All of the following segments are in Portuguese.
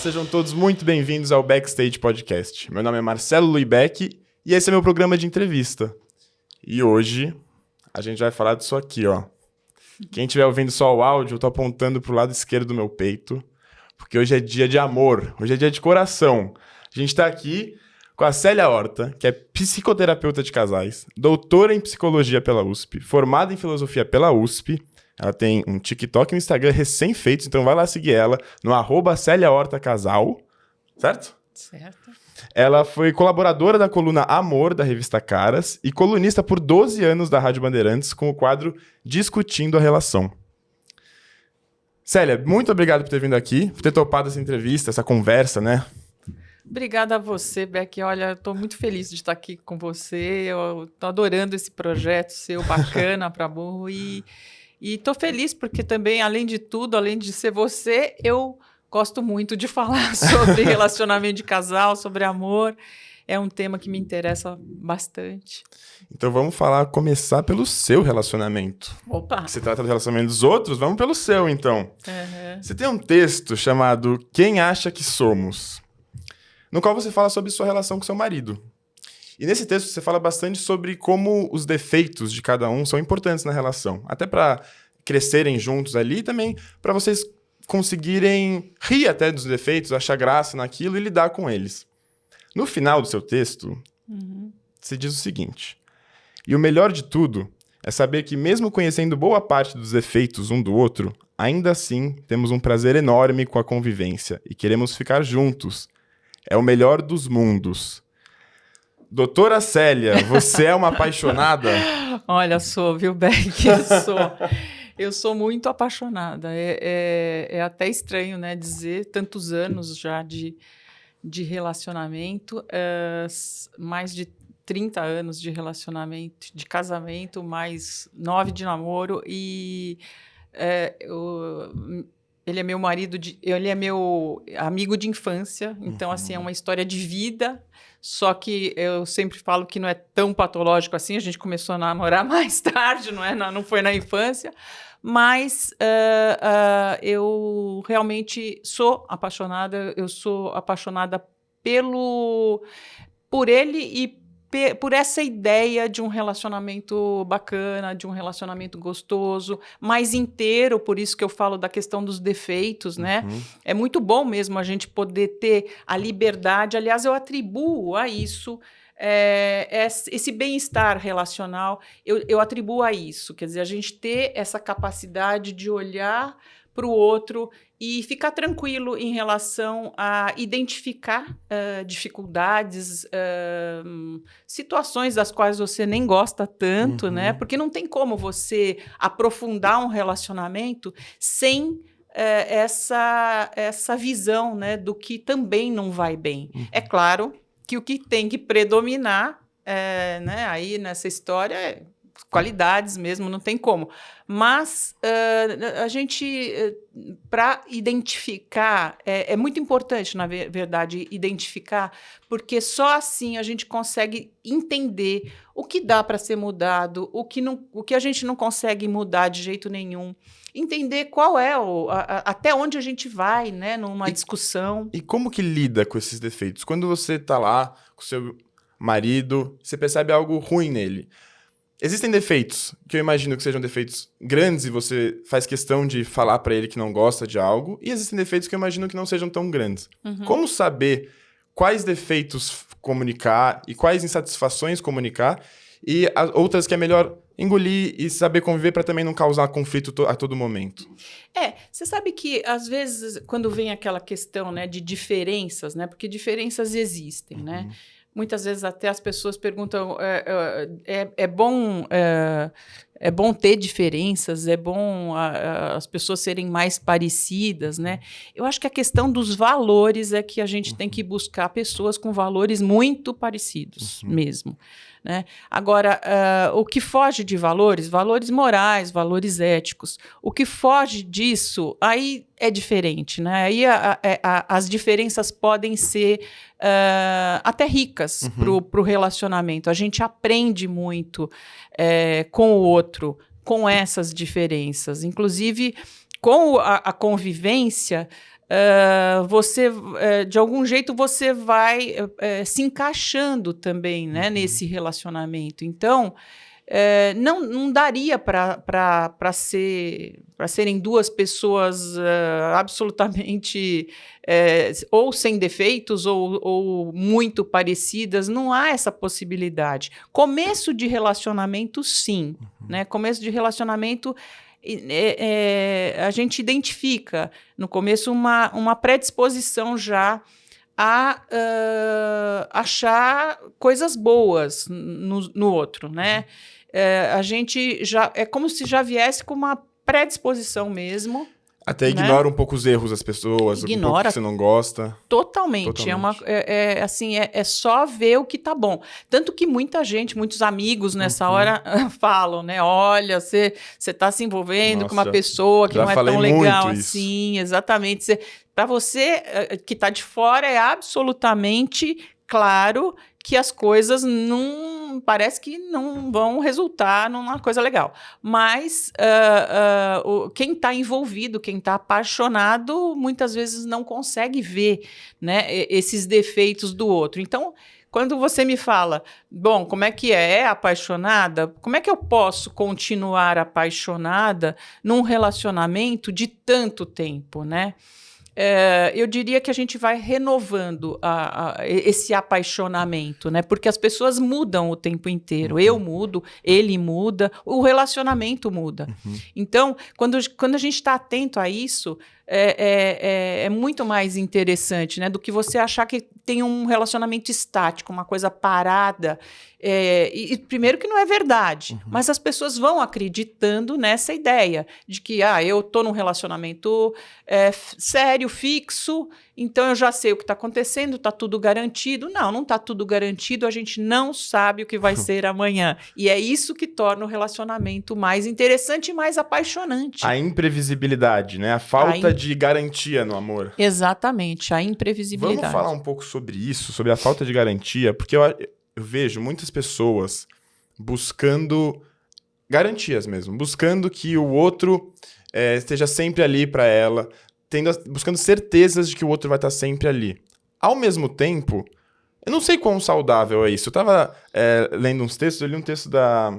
sejam todos muito bem-vindos ao Backstage Podcast. Meu nome é Marcelo Luibeck e esse é meu programa de entrevista. E hoje a gente vai falar disso aqui, ó. Quem estiver ouvindo só o áudio, eu tô apontando pro lado esquerdo do meu peito, porque hoje é dia de amor, hoje é dia de coração. A gente tá aqui com a Célia Horta, que é psicoterapeuta de casais, doutora em psicologia pela USP, formada em filosofia pela USP. Ela tem um TikTok e um Instagram recém-feitos, então vai lá seguir ela no @CéliaHortaCasal, certo? Certo. Ela foi colaboradora da coluna Amor, da revista Caras, e colunista por 12 anos da Rádio Bandeirantes com o quadro Discutindo a Relação. Célia, muito obrigado por ter vindo aqui, por ter topado essa entrevista, essa conversa, né? Obrigada a você, Beck. Olha, estou muito feliz de estar aqui com você. Eu estou adorando esse projeto seu, bacana para burro. E estou feliz porque também, além de tudo, além de ser você, eu gosto muito de falar sobre relacionamento de casal, sobre amor. É um tema que me interessa bastante. Então vamos começar pelo seu relacionamento. Opa! Você trata do relacionamento dos outros, vamos pelo seu, então. Uhum. Você tem um texto chamado Quem Acha Que Somos, no qual você fala sobre sua relação com seu marido. E nesse texto você fala bastante sobre como os defeitos de cada um são importantes na relação, até para crescerem juntos ali e também para vocês conseguirem rir até dos defeitos, achar graça naquilo e lidar com eles. No final do seu texto, você diz o seguinte: e o melhor de tudo é saber que mesmo conhecendo boa parte dos defeitos um do outro, ainda assim temos um prazer enorme com a convivência e queremos ficar juntos. É o melhor dos mundos. Doutora Célia, você é uma apaixonada? Olha, sou, viu, Beck? Eu sou muito apaixonada. É até estranho, né, dizer tantos anos já de relacionamento, mais de 30 anos de relacionamento, de casamento, mais 9 de namoro, e ele é meu marido, ele é meu amigo de infância, então, assim, é uma história de vida, só que eu sempre falo que não é tão patológico assim, a gente começou a namorar mais tarde, não foi na infância, mas eu realmente sou apaixonada por ele e por essa ideia de um relacionamento bacana, de um relacionamento gostoso, mais inteiro, por isso que eu falo da questão dos defeitos, né? É muito bom mesmo a gente poder ter a liberdade, aliás, eu atribuo a isso, esse bem-estar relacional, eu atribuo a isso, quer dizer, a gente ter essa capacidade de olhar para o outro e ficar tranquilo em relação a identificar dificuldades, situações das quais você nem gosta tanto, né? Porque não tem como você aprofundar um relacionamento sem essa visão, né, do que também não vai bem. É claro que o que tem que predominar, né, aí nessa história é qualidades mesmo, não tem como. Mas a gente, para identificar, é muito importante, na verdade, identificar, porque só assim a gente consegue entender o que dá para ser mudado, o que a gente não consegue mudar de jeito nenhum. Entender qual é até onde a gente vai, né, numa discussão. E como que lida com esses defeitos? Quando você está lá com seu marido, você percebe algo ruim nele. Existem defeitos, que eu imagino que sejam defeitos grandes e você faz questão de falar pra ele que não gosta de algo, e existem defeitos que eu imagino que não sejam tão grandes. Como saber quais defeitos comunicar e quais insatisfações comunicar e outras que é melhor engolir e saber conviver para também não causar conflito a todo momento? Você sabe que, às vezes, quando vem aquela questão, né, de diferenças, né, porque diferenças existem, né? Muitas vezes até as pessoas perguntam, é bom ter diferenças, é bom as pessoas serem mais parecidas, né? Eu acho que a questão dos valores é que a gente tem que buscar pessoas com valores muito parecidos mesmo, né? Agora, o que foge de valores morais, valores éticos, o que foge disso, aí é diferente, né? Aí as diferenças podem ser até ricas para o relacionamento. A gente aprende muito com o outro, com essas diferenças. Inclusive, com a convivência, você, de algum jeito, você vai se encaixando também, né, nesse relacionamento. Então, não daria para serem duas pessoas absolutamente ou sem defeitos ou muito parecidas. Não há essa possibilidade. Começo de relacionamento, sim. Né? Começo de relacionamento, a gente identifica no começo uma predisposição já a achar coisas boas no outro, né? A gente já é como se já viesse com uma predisposição mesmo. Até ignora um pouco os erros das pessoas, um pouco que você não gosta. Totalmente. É só ver o que tá bom. Tanto que muitos amigos nessa hora falam, né? Olha, você tá se envolvendo com uma pessoa que não é tão legal assim. Exatamente. Para você que tá de fora, é absolutamente claro que as coisas parece que não vão resultar numa coisa legal. Mas quem está envolvido, quem está apaixonado, muitas vezes não consegue ver, né, esses defeitos do outro. Então, quando você me fala, bom, como é que é apaixonada? Como é que eu posso continuar apaixonada num relacionamento de tanto tempo, né? Eu diria que a gente vai renovando esse apaixonamento, né? Porque as pessoas mudam o tempo inteiro. Eu mudo, ele muda, o relacionamento muda. Então, quando a gente está atento a isso, é muito mais interessante, né? Do que você achar que tem um relacionamento estático, uma coisa parada. E primeiro que não é verdade, mas as pessoas vão acreditando nessa ideia de que eu estou num relacionamento sério, fixo, então eu já sei o que está acontecendo, está tudo garantido. Não está tudo garantido, a gente não sabe o que vai ser amanhã. E é isso que torna o relacionamento mais interessante e mais apaixonante. A imprevisibilidade, né? A falta de garantia no amor. Exatamente, a imprevisibilidade. Vamos falar um pouco sobre isso, sobre a falta de garantia, porque eu vejo muitas pessoas buscando garantias mesmo, buscando que o outro esteja sempre ali para ela, buscando certezas de que o outro vai estar sempre ali. Ao mesmo tempo, eu não sei quão saudável é isso. Eu estava lendo uns textos, eu li um texto da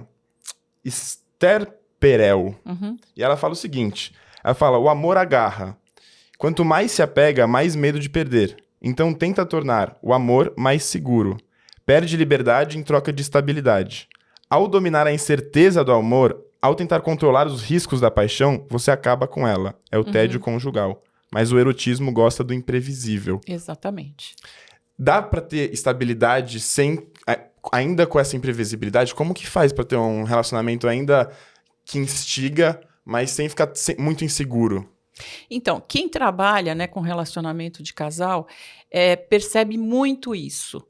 Esther Perel, e ela fala o seguinte, ela fala, o amor agarra. Quanto mais se apega, mais medo de perder. Então tenta tornar o amor mais seguro. Perde liberdade em troca de estabilidade. Ao dominar a incerteza do amor, ao tentar controlar os riscos da paixão, você acaba com ela. É o tédio conjugal. Mas o erotismo gosta do imprevisível. Exatamente. Dá pra ter estabilidade ainda com essa imprevisibilidade? Como que faz pra ter um relacionamento ainda que instiga, mas sem ficar muito inseguro? Então, quem trabalha, né, com relacionamento de casal percebe muito isso.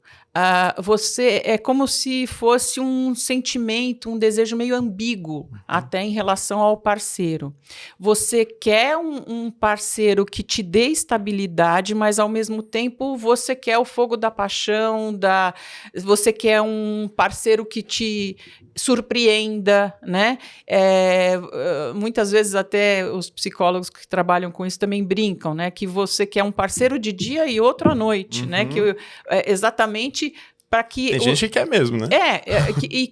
Você é como se fosse um sentimento, um desejo meio ambíguo, até em relação ao parceiro. Você quer um parceiro que te dê estabilidade, mas ao mesmo tempo você quer o fogo da paixão, você quer um parceiro que te surpreenda, né? Muitas vezes até os psicólogos que trabalham com isso também brincam, né? Que você quer um parceiro de dia e outro à noite, né? Que exatamente para que tem gente que quer mesmo, né?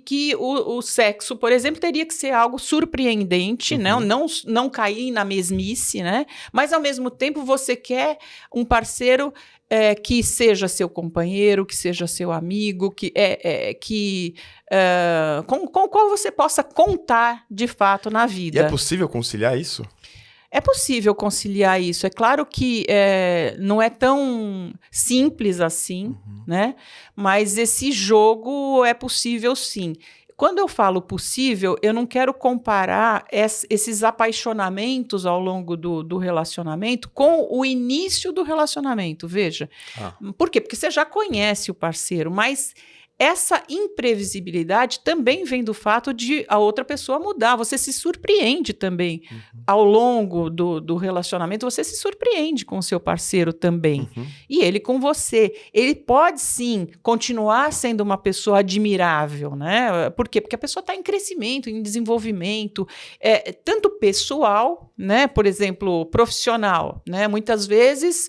Que o sexo, por exemplo, teria que ser algo surpreendente, não cair na mesmice, né? Mas ao mesmo tempo você quer um parceiro que seja seu companheiro, que seja seu amigo, com o qual você possa contar de fato na vida. E é possível conciliar isso? É possível conciliar isso. É claro que não é tão simples assim, né? Mas esse jogo é possível sim. Quando eu falo possível, eu não quero comparar esses apaixonamentos ao longo do relacionamento com o início do relacionamento, veja. Por quê? Porque você já conhece o parceiro, mas essa imprevisibilidade também vem do fato de a outra pessoa mudar. Você se surpreende também. Ao longo do relacionamento, você se surpreende com o seu parceiro também. E ele com você. Ele pode, sim, continuar sendo uma pessoa admirável, né? Por quê? Porque a pessoa está em crescimento, em desenvolvimento, tanto pessoal, né? Por exemplo, profissional, né? Muitas vezes,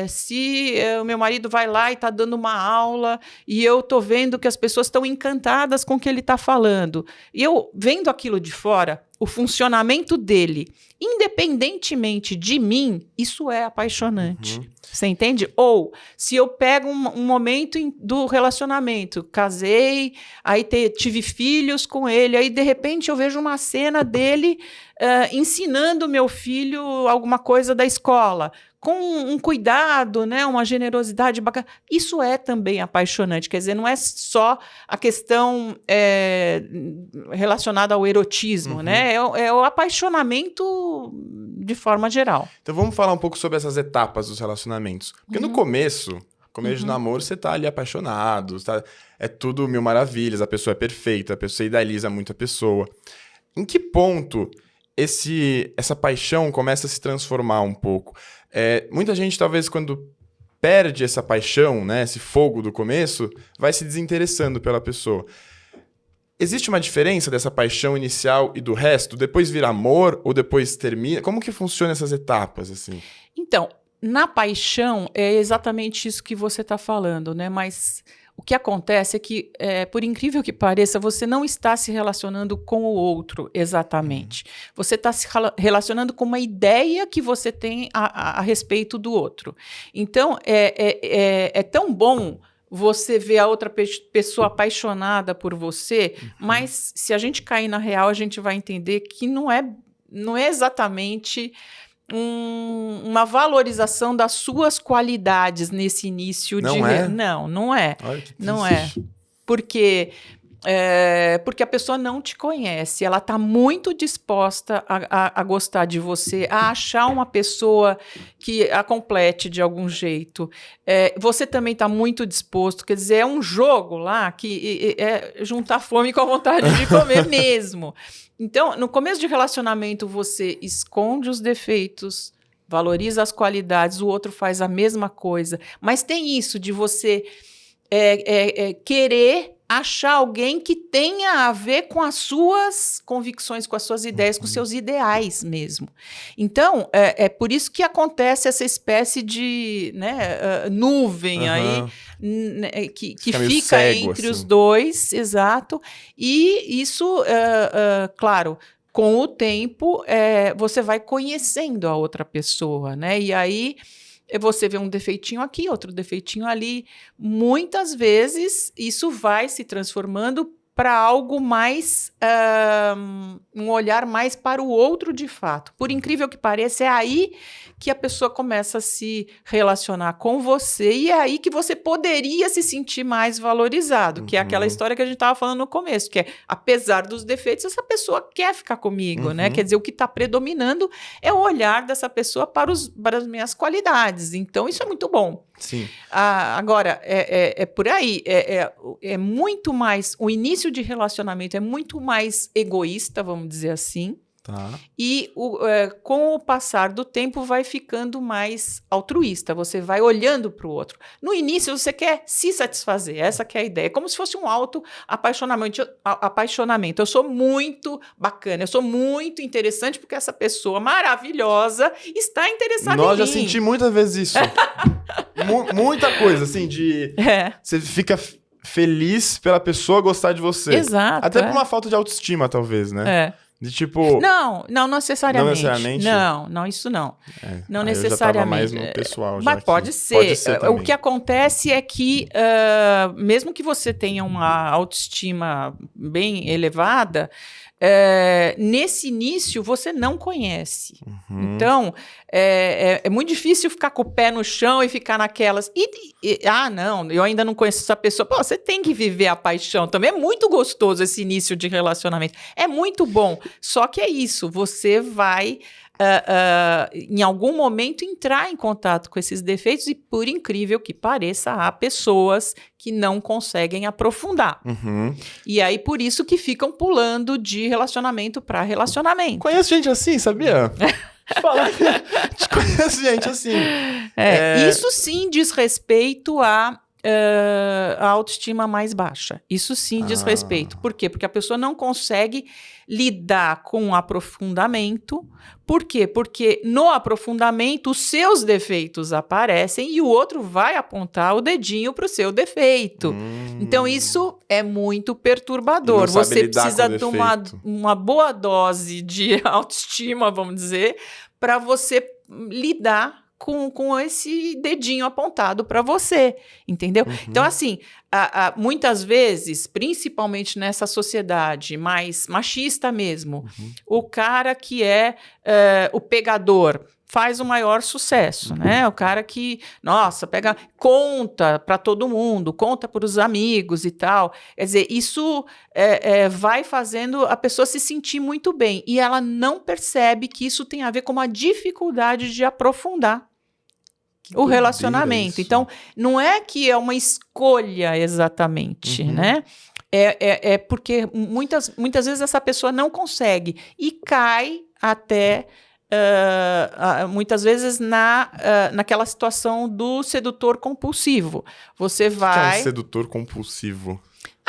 se o meu marido vai lá e está dando uma aula e eu estou vendo que as pessoas estão encantadas com o que ele está falando. E eu vendo aquilo de fora, o funcionamento dele, independentemente de mim, isso é apaixonante. Você entende? Ou, se eu pego um momento do relacionamento, casei, aí tive filhos com ele, aí de repente eu vejo uma cena dele ensinando meu filho alguma coisa da escola, com um cuidado, né, uma generosidade bacana. Isso é também apaixonante. Quer dizer, não é só a questão relacionada ao erotismo, né? É o apaixonamento de forma geral. Então vamos falar um pouco sobre essas etapas dos relacionamentos. Porque no começo de namoro, você tá ali apaixonado, é tudo mil maravilhas, a pessoa é perfeita, a pessoa idealiza muito a pessoa. Em que ponto essa paixão começa a se transformar um pouco? Muita gente, talvez, quando perde essa paixão, né, esse fogo do começo, vai se desinteressando pela pessoa. Existe uma diferença dessa paixão inicial e do resto? Depois vira amor ou depois termina? Como que funcionam essas etapas, assim? Então, na paixão, é exatamente isso que você está falando, né? Mas o que acontece é que, por incrível que pareça, você não está se relacionando com o outro exatamente. Você está se relacionando com uma ideia que você tem a respeito do outro. Então, é tão bom você ver a outra pessoa apaixonada por você, mas se a gente cair na real, a gente vai entender que não é exatamente uma valorização das suas qualidades nesse início Não de... é? Não é. Olha, que Não triste. Porque a pessoa não te conhece, ela está muito disposta a gostar de você, a achar uma pessoa que a complete de algum jeito. Você também está muito disposto, quer dizer, é um jogo lá que é juntar fome com a vontade de comer mesmo. Então, no começo de relacionamento, você esconde os defeitos, valoriza as qualidades, o outro faz a mesma coisa. Mas tem isso de você querer achar alguém que tenha a ver com as suas convicções, com as suas ideias, com os seus ideais mesmo. Então, é por isso que acontece essa espécie de nuvem aí, que fica cego, entre assim. os dois, exato, e isso, claro, com o tempo, você vai conhecendo a outra pessoa, né? E aí você vê um defeitinho aqui, outro defeitinho ali. Muitas vezes isso vai se transformando para algo mais, um olhar mais para o outro de fato. Por incrível que pareça, é aí que a pessoa começa a se relacionar com você e é aí que você poderia se sentir mais valorizado, que é aquela história que a gente estava falando no começo, que é, apesar dos defeitos, essa pessoa quer ficar comigo, né? Quer dizer, o que está predominando é o olhar dessa pessoa para as minhas qualidades. Então, isso é muito bom. Sim. Agora, é por aí, é muito mais, o início de relacionamento é muito mais egoísta, vamos dizer assim, Tá. e com o passar do tempo vai ficando mais altruísta, você vai olhando para o outro. No início você quer se satisfazer, essa que é a ideia, é como se fosse um apaixonamento. Eu sou muito bacana, eu sou muito interessante porque essa pessoa maravilhosa está interessada em mim. Nós já senti muitas vezes isso. Muita coisa, assim, de... Você fica feliz pela pessoa gostar de você. Exato. Até por uma falta de autoestima, talvez, né? De tipo... Não necessariamente. Não necessariamente? Não, isso não. Não aí necessariamente. Eu já tava mais no pessoal. Mas pode ser. O que acontece é que, mesmo que você tenha uma autoestima bem elevada, nesse início você não conhece. Então, é muito difícil ficar com o pé no chão e ficar naquelas... não, eu ainda não conheço essa pessoa. Pô, você tem que viver a paixão também. É muito gostoso esse início de relacionamento. É muito bom. Só que é isso, você vai em algum momento, entrar em contato com esses defeitos e, por incrível que pareça, há pessoas que não conseguem aprofundar. Uhum. E aí, por isso que ficam pulando de relacionamento para relacionamento. Conheço gente assim, sabia? Falar que conheço gente assim. Isso sim diz respeito a autoestima mais baixa. Isso sim diz respeito. Por quê? Porque a pessoa não consegue lidar com o aprofundamento. Por quê? Porque no aprofundamento os seus defeitos aparecem e o outro vai apontar o dedinho para o seu defeito. Então isso é muito perturbador. Você precisa de uma boa dose de autoestima, vamos dizer, para você lidar com esse dedinho apontado para você, entendeu? Então, assim, muitas vezes, principalmente nessa sociedade mais machista mesmo, o cara que é o pegador faz o maior sucesso, né? O cara que, nossa, conta para todo mundo, conta para os amigos e tal. Quer dizer, isso vai fazendo a pessoa se sentir muito bem. E ela não percebe que isso tem a ver com uma dificuldade de aprofundar o relacionamento. Então, não é que é uma escolha exatamente, né? É porque muitas vezes essa pessoa não consegue e cai até... muitas vezes naquela situação do sedutor compulsivo. Você vai... O que é um sedutor compulsivo?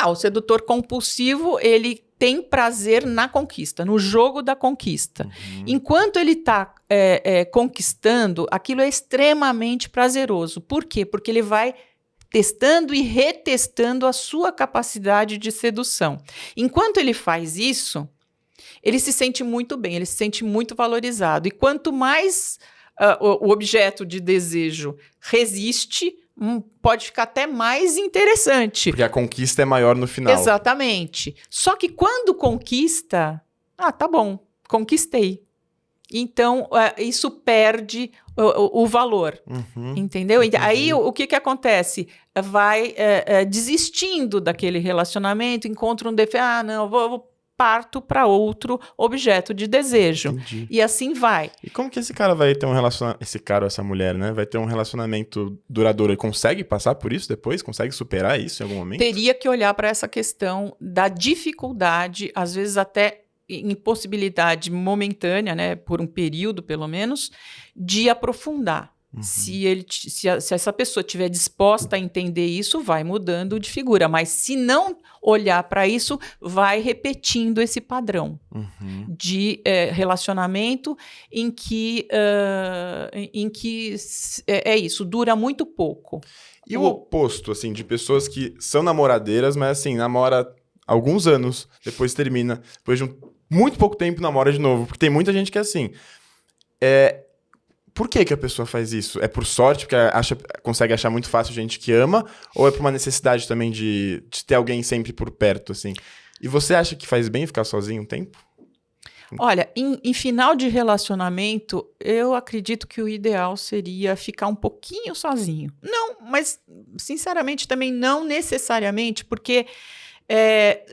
O sedutor compulsivo, ele tem prazer na conquista, no jogo da conquista. Enquanto ele está conquistando, aquilo é extremamente prazeroso. Por quê? Porque ele vai testando e retestando a sua capacidade de sedução. Enquanto ele faz isso, ele se sente muito bem, ele se sente muito valorizado. E quanto mais o objeto de desejo resiste, pode ficar até mais interessante. Porque a conquista é maior no final. Exatamente. Só que quando conquista, tá bom, conquistei. Então, isso perde o valor, entendeu? Aí, o que acontece? Vai desistindo daquele relacionamento, encontra um defeito, não, vou parto para outro objeto de desejo. Entendi. E assim vai. E como que esse cara vai ter um relacionamento... Esse cara ou essa mulher, né? Vai ter um relacionamento duradouro. Ele consegue passar por isso depois? Consegue superar isso em algum momento? Teria que olhar para essa questão da dificuldade, às vezes até impossibilidade momentânea, né? Por um período, pelo menos, de aprofundar. Se essa pessoa estiver disposta a entender isso, vai mudando de figura. Mas se não olhar para isso, vai repetindo esse padrão de relacionamento em que é isso, dura muito pouco. E o oposto, assim, de pessoas que são namoradeiras, mas assim, namora alguns anos, depois termina, depois de muito pouco tempo namora de novo. Porque tem muita gente que é assim... Por que a pessoa faz isso? É por sorte, porque consegue achar muito fácil gente que ama? Ou é por uma necessidade também de ter alguém sempre por perto, assim? E você acha que faz bem ficar sozinho um tempo? Olha, em final de relacionamento, eu acredito que o ideal seria ficar um pouquinho sozinho. Não, mas sinceramente também não necessariamente, porque...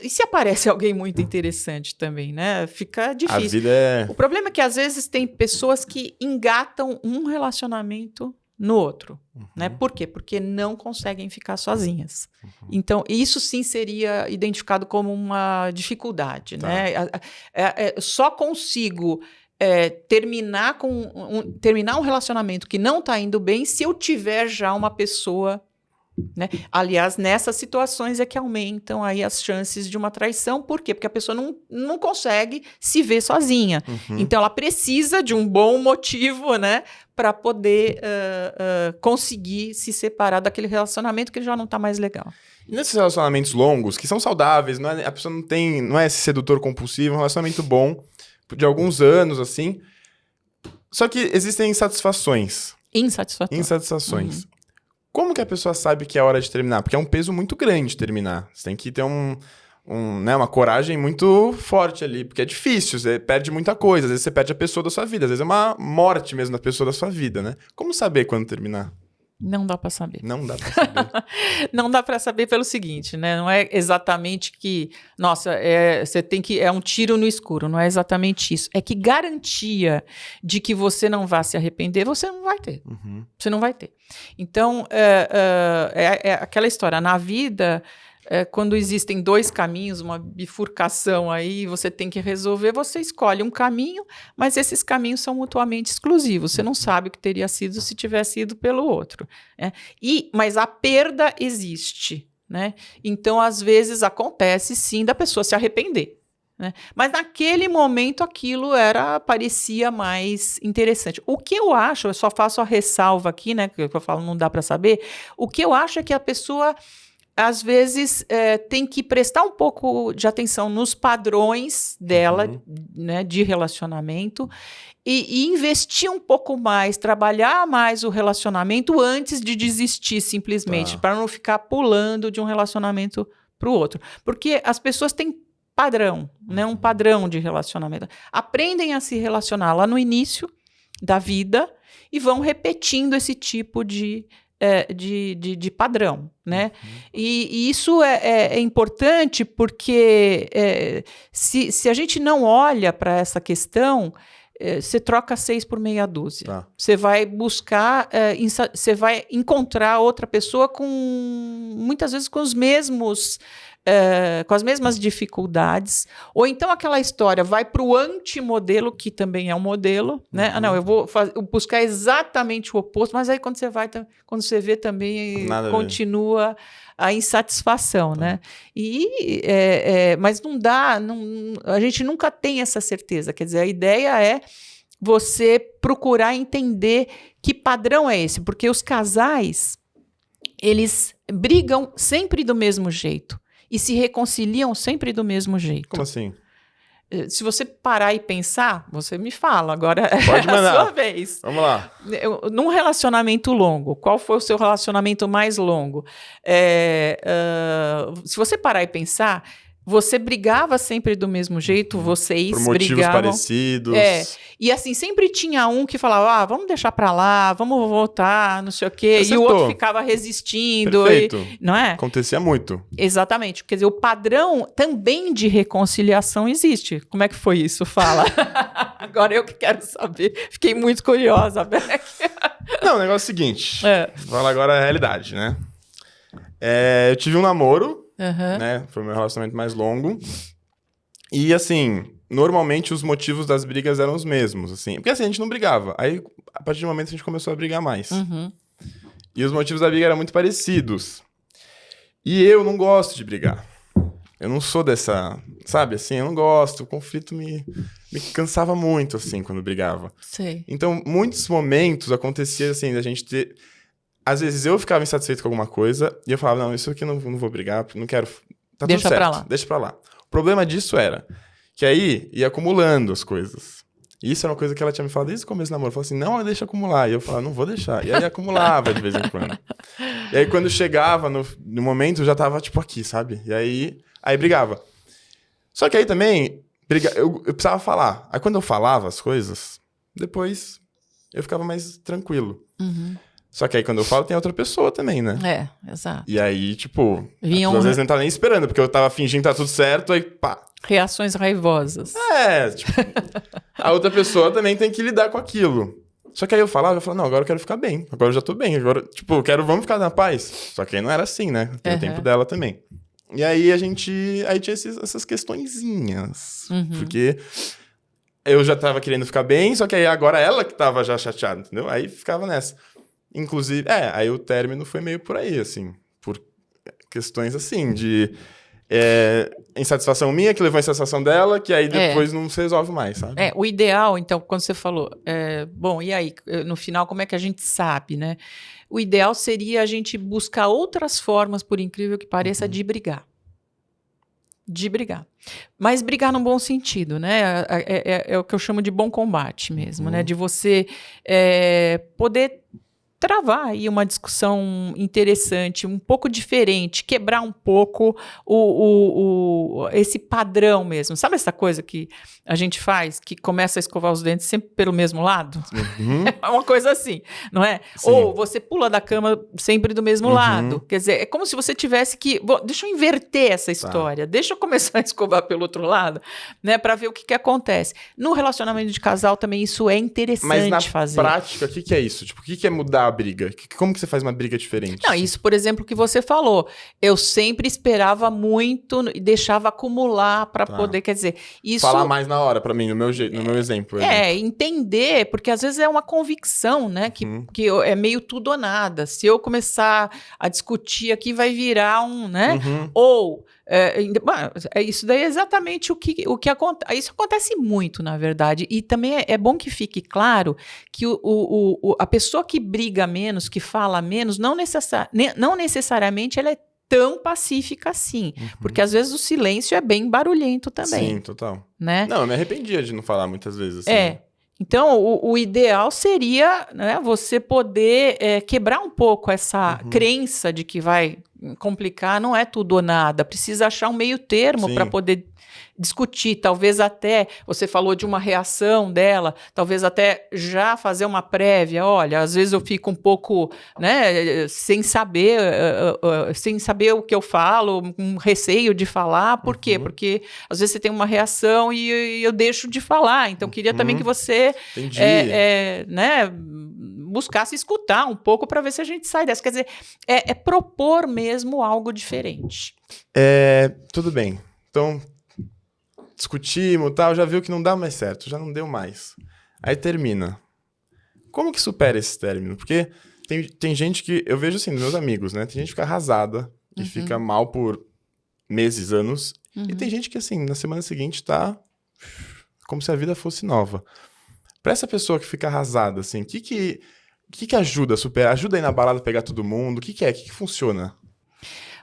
e se aparece alguém muito interessante também, né? Fica difícil. A vida é... O problema é que, às vezes, tem pessoas que engatam um relacionamento no outro, né? Por quê? Porque não conseguem ficar sozinhas. Então, isso sim seria identificado como uma dificuldade, né? Só consigo... terminar um relacionamento que não está indo bem se eu tiver já uma pessoa... né? Aliás, nessas situações é que aumentam aí as chances de uma traição. Por quê? Porque a pessoa não consegue se ver sozinha. Então, ela precisa de um bom motivo, né, para poder conseguir se separar daquele relacionamento que já não está mais legal. E nesses relacionamentos longos, que são saudáveis, a pessoa não é esse sedutor compulsivo, é um relacionamento bom, de alguns anos, assim. Só que existem insatisfações. Insatisfações. Como que a pessoa sabe que é hora de terminar? Porque é um peso muito grande terminar. Você tem que ter uma coragem muito forte ali, porque é difícil, você perde muita coisa. Às vezes você perde a pessoa da sua vida, às vezes é uma morte mesmo da pessoa da sua vida, né? Como saber quando terminar? Não dá para saber. Não dá pra saber. Não dá para saber pelo seguinte, né? Não é exatamente que, nossa, você tem que é um tiro no escuro. Não é exatamente isso. É que garantia de que você não vá se arrepender, você não vai ter. Uhum. Você não vai ter. Então, é aquela história. Na vida, quando existem dois caminhos, uma bifurcação aí, você tem que resolver, você escolhe um caminho, mas esses caminhos são mutuamente exclusivos. Você não sabe o que teria sido se tivesse ido pelo outro. Né? Mas a perda existe. Né? Então, às vezes, acontece sim da pessoa se arrepender. Né? Mas naquele momento aquilo parecia mais interessante. O que eu acho, eu só faço a ressalva aqui, né, que eu falo não dá para saber, o que eu acho é que a pessoa às vezes tem que prestar um pouco de atenção nos padrões dela, né, de relacionamento e investir um pouco mais, trabalhar mais o relacionamento antes de desistir simplesmente, para não ficar pulando de um relacionamento para o outro. Porque as pessoas têm padrão, né, um padrão de relacionamento. Aprendem a se relacionar lá no início da vida e vão repetindo esse tipo de padrão, né? E isso é importante porque se a gente não olha para essa questão, você troca 6 por meia dúzia. Você vai buscar, você vai encontrar outra pessoa muitas vezes com os mesmos com as mesmas dificuldades, ou então aquela história vai para o antimodelo, que também é um modelo, né? Não, eu vou buscar exatamente o oposto, mas aí quando você vê também continua a insatisfação, né? Mas não dá, a gente nunca tem essa certeza, quer dizer, a ideia é você procurar entender que padrão é esse, porque os casais, eles brigam sempre do mesmo jeito. E se reconciliam sempre do mesmo jeito. Como assim? Se você parar e pensar, você me fala, agora Pode mandar. É a sua vez. Vamos lá. Num relacionamento longo, qual foi o seu relacionamento mais longo? Se você parar e pensar, você brigava sempre do mesmo jeito, vocês por motivos brigavam. Parecidos. E assim, sempre tinha um que falava, vamos deixar pra lá, vamos voltar, não sei o quê. Acertou. E o outro ficava resistindo. Perfeito. Não é? Acontecia muito. Exatamente. Quer dizer, o padrão também de reconciliação existe. Como é que foi isso? Fala. Agora eu que quero saber. Fiquei muito curiosa, Beck. Não, o negócio é o seguinte. Vou falar agora a realidade, né? Eu tive um namoro, né? Foi o meu relacionamento mais longo. E, assim, normalmente os motivos das brigas eram os mesmos, assim. Porque, assim, a gente não brigava. Aí, a partir do momento, a gente começou a brigar mais. E os motivos da briga eram muito parecidos. E eu não gosto de brigar. Eu não sou dessa... Sabe, assim, eu não gosto. O conflito me cansava muito, assim, quando brigava. Sei. Então, muitos momentos acontecia, assim, da gente ter... Às vezes eu ficava insatisfeito com alguma coisa e eu falava, não, isso aqui eu não vou brigar, não quero... Tá tudo Deixa certo, pra lá. Deixa pra lá. O problema disso era que aí ia acumulando as coisas. E isso era uma coisa que ela tinha me falado desde o começo do namoro. Ela falou assim, não, deixa acumular. E eu falava, não vou deixar. E aí acumulava de vez em quando. E aí quando chegava no momento, eu já tava tipo aqui, sabe? E aí brigava. Só que aí também, eu precisava falar. Aí quando eu falava as coisas, depois eu ficava mais tranquilo. Só que aí quando eu falo, tem outra pessoa também, né? Exato. E aí, tipo, às vezes não tava nem esperando, porque eu tava fingindo que tá tudo certo, aí pá. Reações raivosas. Tipo, a outra pessoa também tem que lidar com aquilo. Só que aí eu falava, não, agora eu quero ficar bem. Agora eu já tô bem. Agora, tipo, vamos ficar na paz. Só que aí não era assim, né? Tem o tempo dela também. E aí aí tinha essas questõezinhas. Porque eu já tava querendo ficar bem, só que aí agora ela que tava já chateada, entendeu? Aí ficava nessa. Inclusive, aí o término foi meio por aí, assim. Por questões assim, de... insatisfação minha, que levou a insatisfação dela, que aí depois não se resolve mais, sabe? O ideal, então, quando você falou, bom, e aí, no final, como é que a gente sabe, né? O ideal seria a gente buscar outras formas, por incrível que pareça, de brigar. De brigar. Mas brigar num bom sentido, né? É o que eu chamo de bom combate mesmo, né? De você poder travar aí uma discussão interessante, um pouco diferente, quebrar um pouco esse padrão mesmo. Sabe essa coisa que a gente faz, que começa a escovar os dentes sempre pelo mesmo lado? Uhum. É uma coisa assim, não é? Sim. Ou você pula da cama sempre do mesmo Uhum. lado. Quer dizer, é como se você tivesse que... Deixa eu inverter essa história. Deixa eu começar a escovar pelo outro lado, né? Para ver o que acontece. No relacionamento de casal também isso é interessante Mas na fazer. prática, o que é isso? Tipo, o que é mudar a briga? Como que você faz uma briga diferente? Não, isso, por exemplo, que você falou. Eu sempre esperava muito e deixava acumular para poder, quer dizer, isso... Falar mais na hora, para mim, no meu exemplo. Entender, porque às vezes é uma convicção, né? Que é meio tudo ou nada. Se eu começar a discutir aqui, vai virar um, né? Uhum. Ou... isso daí é exatamente o que acontece. Isso acontece muito, na verdade. E também é bom que fique claro que a pessoa que briga menos, que fala menos, não necessariamente ela é tão pacífica assim. Porque às vezes o silêncio é bem barulhento também. Sim, total. Né? Não, eu me arrependia de não falar muitas vezes. Assim. Então, o ideal seria, né, você poder quebrar um pouco essa crença de que vai complicar, não é tudo ou nada. Precisa achar um meio termo para poder discutir. Talvez até, você falou de uma reação dela, talvez até já fazer uma prévia. Olha, às vezes eu fico um pouco, né, sem saber o que eu falo, com receio de falar. Por quê? Porque às vezes você tem uma reação e eu deixo de falar. Então, queria também que você né, buscasse escutar um pouco para ver se a gente sai dessa. Quer dizer, é propor mesmo algo diferente. Tudo bem. Então, discutimos e tal, já viu que não dá mais certo, já não deu mais. Aí termina. Como que supera esse término? Porque tem gente que, eu vejo assim, nos meus amigos, né? Tem gente que fica arrasada e fica mal por meses, anos. E tem gente que, assim, na semana seguinte tá como se a vida fosse nova. Pra essa pessoa que fica arrasada, assim, o que ajuda a superar? Ajuda a ir na balada pegar todo mundo? O que é? O que funciona?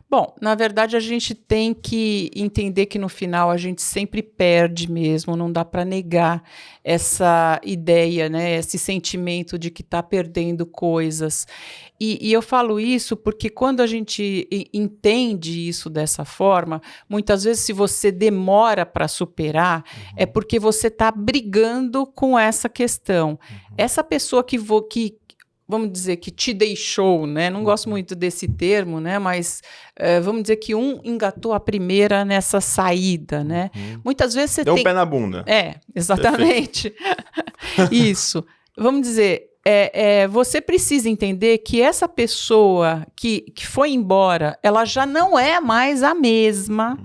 Bom, na verdade, a gente tem que entender que no final a gente sempre perde mesmo, não dá para negar essa ideia, né, esse sentimento de que está perdendo coisas. E eu falo isso porque quando a gente entende isso dessa forma, muitas vezes se você demora para superar, é porque você está brigando com essa questão. Essa pessoa que vamos dizer, que te deixou, né? Não gosto muito desse termo, né? Mas vamos dizer que engatou a primeira nessa saída, né? Muitas vezes você deu um pé na bunda. Exatamente. Isso. Vamos dizer, você precisa entender que essa pessoa que foi embora, ela já não é mais a mesma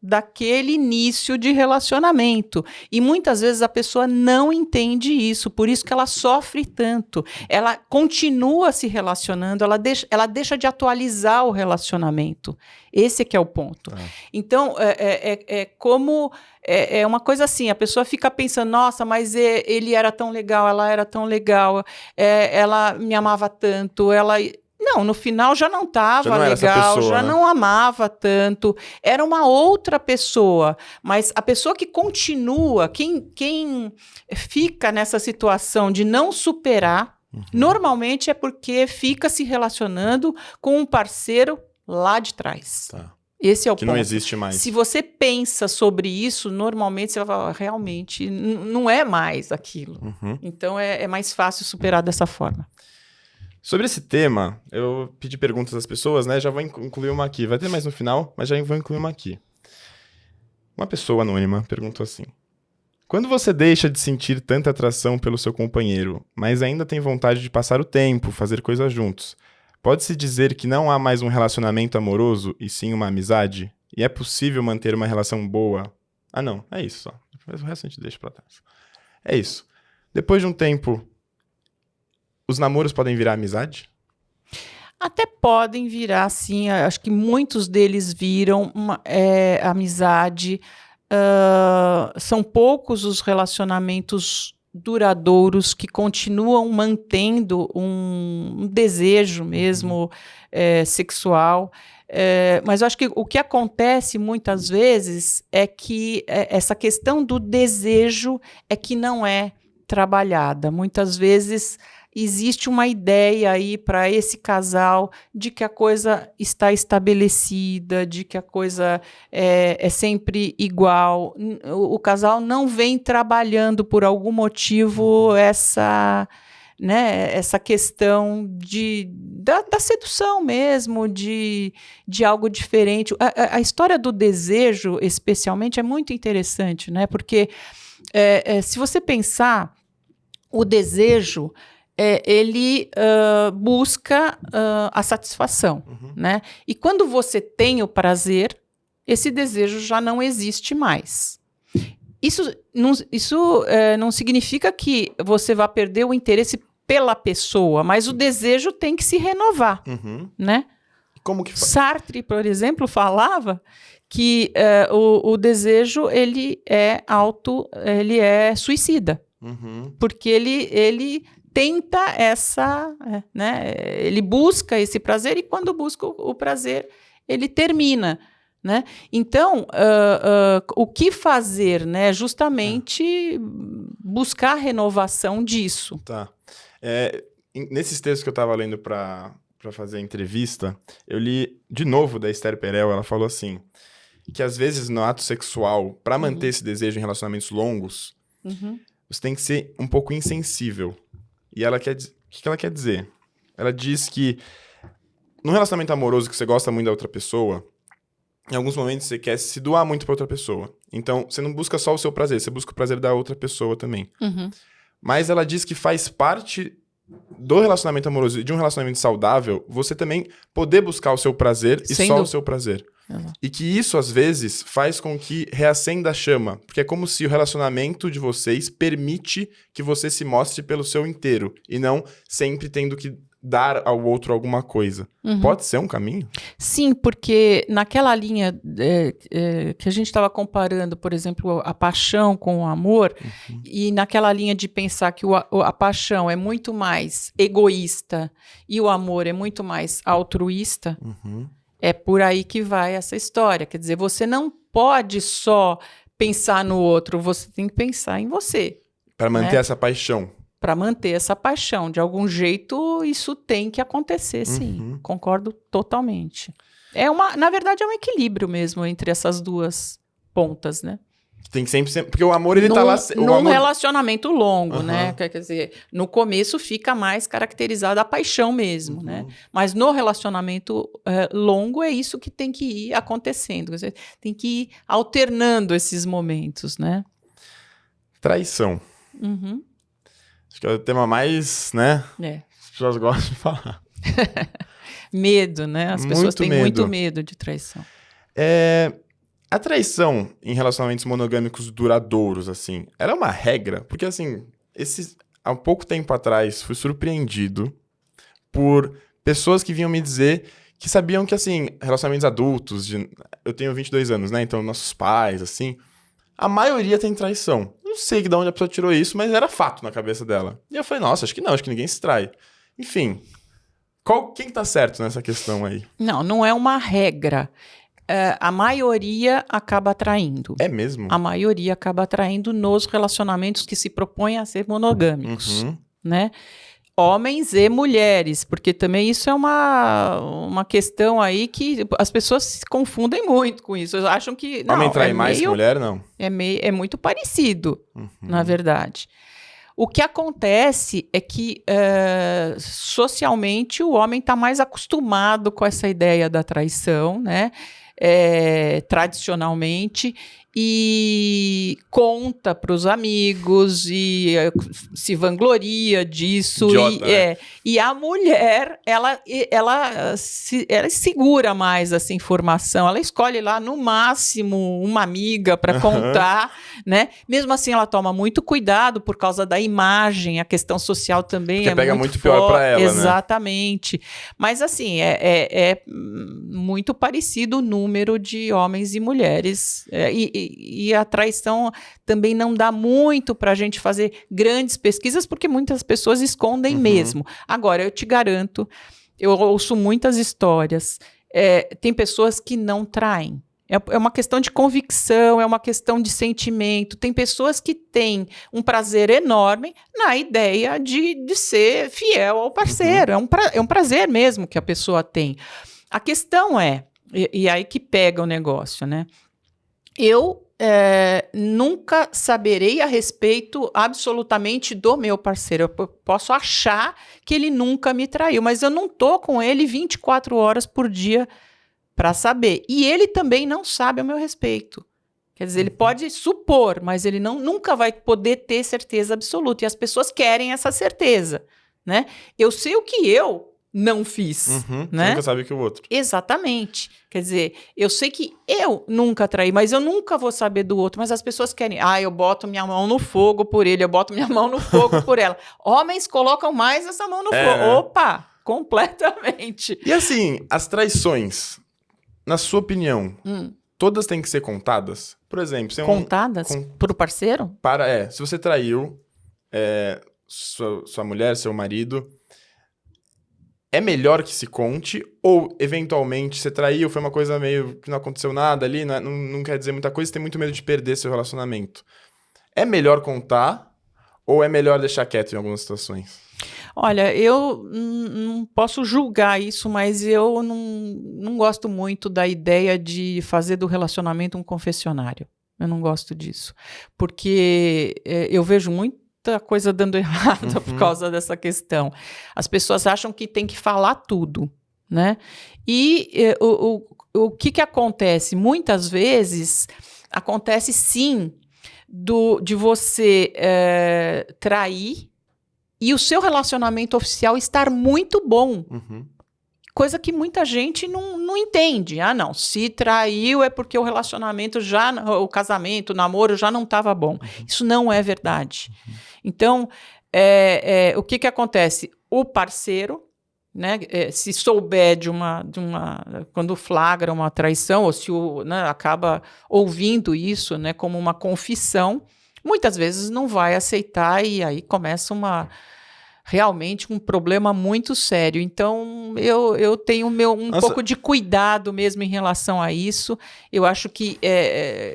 daquele início de relacionamento. E muitas vezes a pessoa não entende isso, por isso que ela sofre tanto. Ela continua se relacionando, ela deixa de atualizar o relacionamento. Esse que é o ponto. Então, é uma coisa assim, a pessoa fica pensando, nossa, mas ele era tão legal, ela era tão legal, ela me amava tanto, Não, no final já não estava legal, pessoa, já não amava tanto, era uma outra pessoa, mas a pessoa que continua, quem fica nessa situação de não superar, normalmente é porque fica se relacionando com um parceiro lá de trás. Esse é o ponto. Que não existe mais. Se você pensa sobre isso, normalmente você vai falar, realmente, não é mais aquilo. Então é mais fácil superar dessa forma. Sobre esse tema, eu pedi perguntas às pessoas, né? Já vou incluir uma aqui. Vai ter mais no final, mas já vou incluir uma aqui. Uma pessoa anônima perguntou assim: quando você deixa de sentir tanta atração pelo seu companheiro, mas ainda tem vontade de passar o tempo, fazer coisas juntos, pode-se dizer que não há mais um relacionamento amoroso e sim uma amizade? E é possível manter uma relação boa? Ah, não. É isso só. Depois o resto a gente deixa pra trás. É isso. Depois de um tempo, os namoros podem virar amizade? Até podem virar, sim. Acho que muitos deles viram amizade. São poucos os relacionamentos duradouros que continuam mantendo um desejo mesmo sexual. Mas eu acho que o que acontece muitas vezes é que essa questão do desejo é que não é trabalhada. Muitas vezes existe uma ideia aí para esse casal de que a coisa está estabelecida, de que a coisa é sempre igual. O casal não vem trabalhando por algum motivo essa questão da sedução mesmo, de algo diferente. A história do desejo, especialmente, é muito interessante, né? Porque se você pensar, o desejo, ele busca a satisfação, né? E quando você tem o prazer, esse desejo já não existe mais. Isso não significa que você vá perder o interesse pela pessoa, mas o desejo tem que se renovar, né? Como que faz? Sartre, por exemplo, falava que o desejo ele é suicida, porque ele tenta né? Ele busca esse prazer e quando busca o prazer ele termina. Né? Então, o que fazer, né? Justamente buscar a renovação disso. Tá. Nesses textos que eu estava lendo para fazer a entrevista, eu li de novo da Esther Perel. Ela falou assim, que às vezes no ato sexual, para manter esse desejo em relacionamentos longos, você tem que ser um pouco insensível. E o que ela quer dizer? Ela diz que num relacionamento amoroso que você gosta muito da outra pessoa, em alguns momentos você quer se doar muito para outra pessoa. Então, você não busca só o seu prazer, você busca o prazer da outra pessoa também. Mas ela diz que faz parte do relacionamento amoroso e de um relacionamento saudável, você também poder buscar o seu prazer e só o seu prazer. E que isso, às vezes, faz com que reacenda a chama. Porque é como se o relacionamento de vocês permite que você se mostre pelo seu inteiro. E não sempre tendo que dar ao outro alguma coisa. Pode ser um caminho? Sim, porque naquela linha que a gente estava comparando, por exemplo, a paixão com o amor, e naquela linha de pensar que a paixão é muito mais egoísta e o amor é muito mais altruísta, é por aí que vai essa história. Quer dizer, você não pode só pensar no outro, você tem que pensar em você. Para manter essa paixão. Para manter essa paixão. De algum jeito, isso tem que acontecer, sim. Concordo totalmente. Na verdade, é um equilíbrio mesmo entre essas duas pontas, né? Tem que sempre... Porque o amor, ele tá lá... Num relacionamento longo, né? Quer dizer, no começo fica mais caracterizada a paixão mesmo, né? Mas no relacionamento longo é isso que tem que ir acontecendo. Quer dizer, tem que ir alternando esses momentos, né? Traição. Acho que é o tema mais, né? As pessoas gostam de falar. Medo, né? As pessoas têm muito medo de traição. A traição em relacionamentos monogâmicos duradouros, assim, ela é uma regra? Porque, assim, há pouco tempo atrás, fui surpreendido por pessoas que vinham me dizer que sabiam que, assim, relacionamentos adultos, eu tenho 22 anos, né? Então, nossos pais, assim, a maioria tem traição. Não sei de onde a pessoa tirou isso, mas era fato na cabeça dela. E eu falei, nossa, acho que não, acho que ninguém se trai. Enfim, quem tá certo nessa questão aí? Não é uma regra. A maioria acaba traindo. É mesmo? A maioria acaba traindo nos relacionamentos que se propõem a ser monogâmicos, né? Homens e mulheres, porque também isso é uma questão aí que as pessoas se confundem muito com isso. Elas acham que... Homem trai mais que mulher, não? É muito parecido, na verdade. O que acontece é que, socialmente, o homem está mais acostumado com essa ideia da traição, né? Tradicionalmente, e conta para os amigos e se vangloria disso. Idiota, né? E a mulher, ela segura mais essa informação, ela escolhe lá no máximo uma amiga para contar, né? Mesmo assim, ela toma muito cuidado por causa da imagem, a questão social também porque pega muito pior para ela, exatamente. Né? Mas assim, é muito parecido o número de homens e mulheres, e a traição também não dá muito para a gente fazer grandes pesquisas, porque muitas pessoas escondem mesmo. Agora, eu te garanto, eu ouço muitas histórias, tem pessoas que não traem, É uma questão de convicção, é uma questão de sentimento. Tem pessoas que têm um prazer enorme na ideia de ser fiel ao parceiro. É um prazer mesmo que a pessoa tem. A questão é, e aí que pega o negócio, né? Eu nunca saberei a respeito absolutamente do meu parceiro. Eu posso achar que ele nunca me traiu, mas eu não estou com ele 24 horas por dia para saber. E ele também não sabe a meu respeito. Quer dizer, ele pode supor, mas ele nunca vai poder ter certeza absoluta. E as pessoas querem essa certeza, né? Eu sei o que eu não fiz, né? Você nunca sabe o que o outro. Exatamente. Quer dizer, eu sei que eu nunca traí, mas eu nunca vou saber do outro. Mas as pessoas querem, eu boto minha mão no fogo por ele, eu boto minha mão no fogo por ela. Homens colocam mais essa mão no fogo. Opa, completamente. E assim, as traições, na sua opinião, todas têm que ser contadas? Por exemplo, contadas pro parceiro? Se você traiu sua mulher, seu marido, é melhor que se conte? Ou, eventualmente, você traiu, foi uma coisa meio que não aconteceu nada ali, não quer dizer muita coisa, você tem muito medo de perder seu relacionamento. É melhor contar ou é melhor deixar quieto em algumas situações? Olha, eu não posso julgar isso, mas eu não gosto muito da ideia de fazer do relacionamento um confessionário. Eu não gosto disso. Porque eu vejo muita coisa dando errado por causa dessa questão. As pessoas acham que tem que falar tudo, né? E o que acontece? Muitas vezes acontece sim de você trair e o seu relacionamento oficial estar muito bom. Coisa que muita gente não entende. Não, se traiu é porque o relacionamento o casamento, o namoro já não estava bom. Isso não é verdade. Então, o que acontece? O parceiro, né, se souber quando flagra uma traição, ou se acaba ouvindo isso, né, como uma confissão, muitas vezes não vai aceitar e aí começa realmente um problema muito sério. Então, eu tenho um pouco de cuidado mesmo em relação a isso. Eu acho que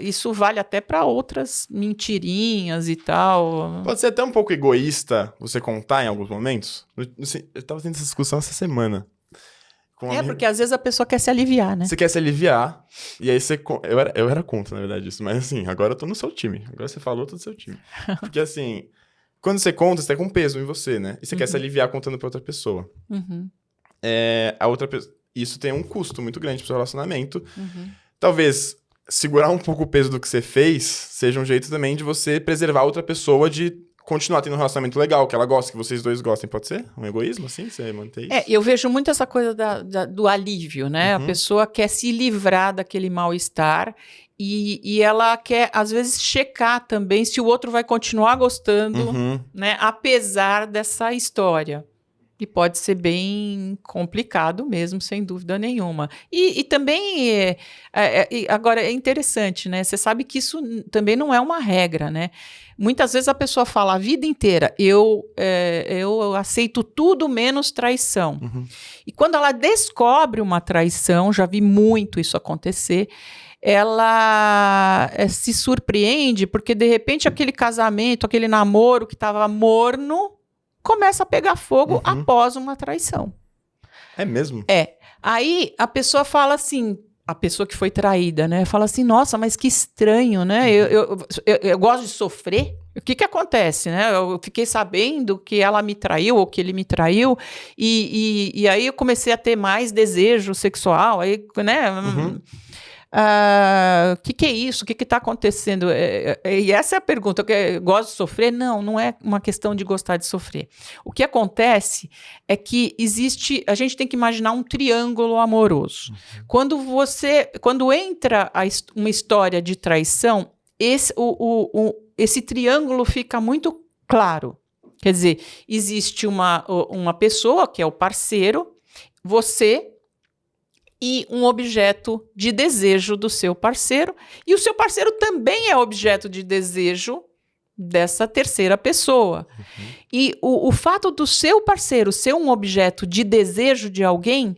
isso vale até para outras mentirinhas e tal. Pode ser até um pouco egoísta você contar em alguns momentos. Eu estava tendo essa discussão essa semana. Porque às vezes a pessoa quer se aliviar, né? Você quer se aliviar, e aí você... Eu era contra, na verdade, isso. Mas assim, agora eu tô no seu time. Agora você falou, eu tô no seu time. Porque assim... Quando você conta, você tá com peso em você, né? E você quer se aliviar contando pra outra pessoa. Isso tem um custo muito grande pro seu relacionamento. Talvez segurar um pouco o peso do que você fez seja um jeito também de você preservar a outra pessoa de continuar tendo um relacionamento legal, que ela gosta, que vocês dois gostem. Pode ser? Um egoísmo, assim? Você manter isso? Eu vejo muito essa coisa do alívio, né? A pessoa quer se livrar daquele mal-estar e ela quer, às vezes, checar também se o outro vai continuar gostando, né? Apesar dessa história. E pode ser bem complicado mesmo, sem dúvida nenhuma. E também, agora, é interessante, né? Você sabe que isso também não é uma regra, né? Muitas vezes a pessoa fala a vida inteira, eu aceito tudo menos traição. E quando ela descobre uma traição, já vi muito isso acontecer, ela se surpreende, porque de repente aquele casamento, aquele namoro que estava morno, começa a pegar fogo após uma traição. É mesmo? Aí a pessoa fala assim, a pessoa que foi traída, né? Fala assim, nossa, mas que estranho, né? Eu gosto de sofrer. O que acontece, né? Eu fiquei sabendo que ela me traiu ou que ele me traiu e aí eu comecei a ter mais desejo sexual, aí, né? Que é isso? O que está acontecendo? E essa é a pergunta. Eu gosto de sofrer? Não é uma questão de gostar de sofrer. O que acontece é que a gente tem que imaginar um triângulo amoroso. Quando entra uma história de traição, esse triângulo fica muito claro. Quer dizer, existe uma pessoa, que é o parceiro, você e um objeto de desejo do seu parceiro, e o seu parceiro também é objeto de desejo dessa terceira pessoa. E o fato do seu parceiro ser um objeto de desejo de alguém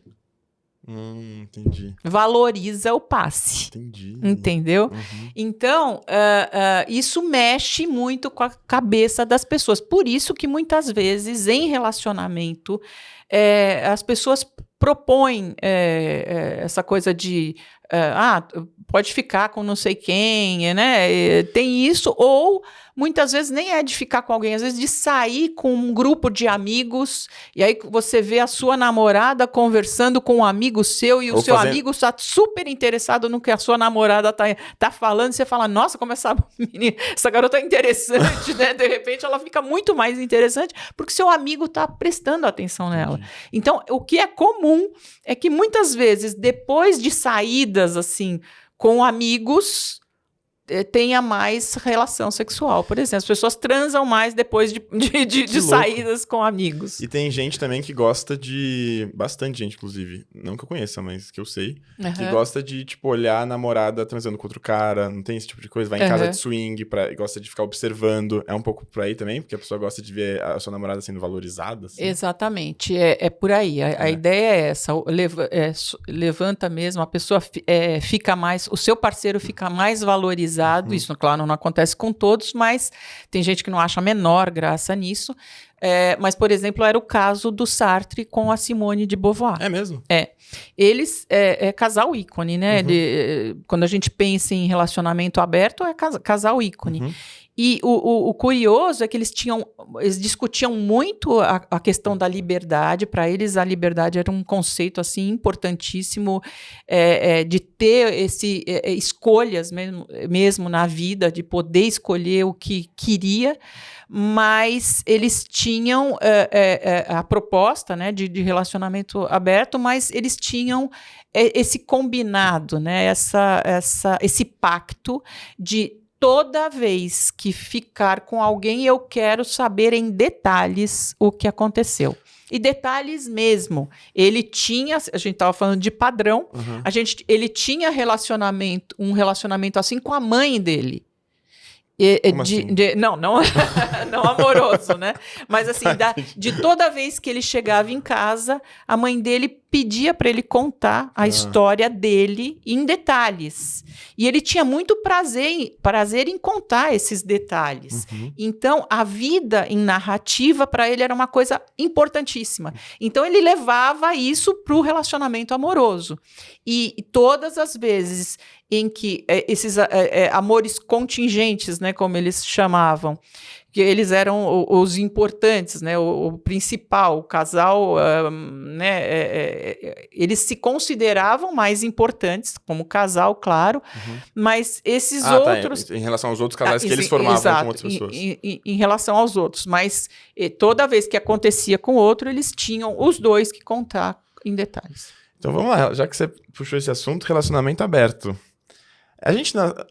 Entendi. Valoriza o passe. Entendi. Entendeu? Então, isso mexe muito com a cabeça das pessoas. Por isso que muitas vezes, em relacionamento, as pessoas propõem essa coisa de pode ficar com não sei quem, né? Tem isso, ou muitas vezes nem é de ficar com alguém, às vezes de sair com um grupo de amigos, e aí você vê a sua namorada conversando com um amigo seu, e o seu amigo está super interessado no que a sua namorada tá falando, e você fala, nossa, como essa garota é interessante, né? De repente ela fica muito mais interessante, porque seu amigo está prestando atenção nela. Então, o que é comum é que muitas vezes, depois de saídas, assim, com amigos, tenha mais relação sexual, por exemplo. As pessoas transam mais depois de saídas com amigos. E tem gente também que gosta de... Bastante gente, inclusive. Não que eu conheça, mas que eu sei. Que gosta de, tipo, olhar a namorada transando com outro cara. Não tem esse tipo de coisa. Vai em casa de swing, gosta de ficar observando. É um pouco por aí também, porque a pessoa gosta de ver a sua namorada sendo valorizada. Assim. Exatamente. É por aí. A ideia é essa. Levanta mesmo, a pessoa fica mais... O seu parceiro fica mais valorizado. Isso, claro, não acontece com todos, mas tem gente que não acha a menor graça nisso. Mas, por exemplo, era o caso do Sartre com a Simone de Beauvoir. É mesmo? Eles é casal ícone, né? Quando a gente pensa em relacionamento aberto, é casal ícone. E o curioso é que eles discutiam muito a questão da liberdade. Para eles, a liberdade era um conceito assim importantíssimo, de ter escolhas mesmo na vida, de poder escolher o que queria, mas eles tinham a proposta, né, de relacionamento aberto, mas eles tinham esse combinado, né, esse pacto de toda vez que ficar com alguém, eu quero saber em detalhes o que aconteceu. E detalhes mesmo. Ele tinha, a gente estava falando de padrão, ele tinha um relacionamento assim com a mãe dele. Como assim? Não amoroso, né? Mas assim, de toda vez que ele chegava em casa, a mãe dele pedia para ele contar a história dele em detalhes. E ele tinha muito prazer em contar esses detalhes. Então, a vida em narrativa, para ele, era uma coisa importantíssima. Então, ele levava isso para o relacionamento amoroso. E todas as vezes em que esses amores contingentes, né, como eles chamavam, que eles eram os importantes, né, o principal, o casal, eles se consideravam mais importantes como casal, total, mas esses outros... Tá, em relação aos outros casais que eles formavam com outras pessoas. Em relação aos outros, mas toda vez que acontecia com outro, eles tinham os dois que contar em detalhes. Então vamos lá, já que você puxou esse assunto, relacionamento aberto.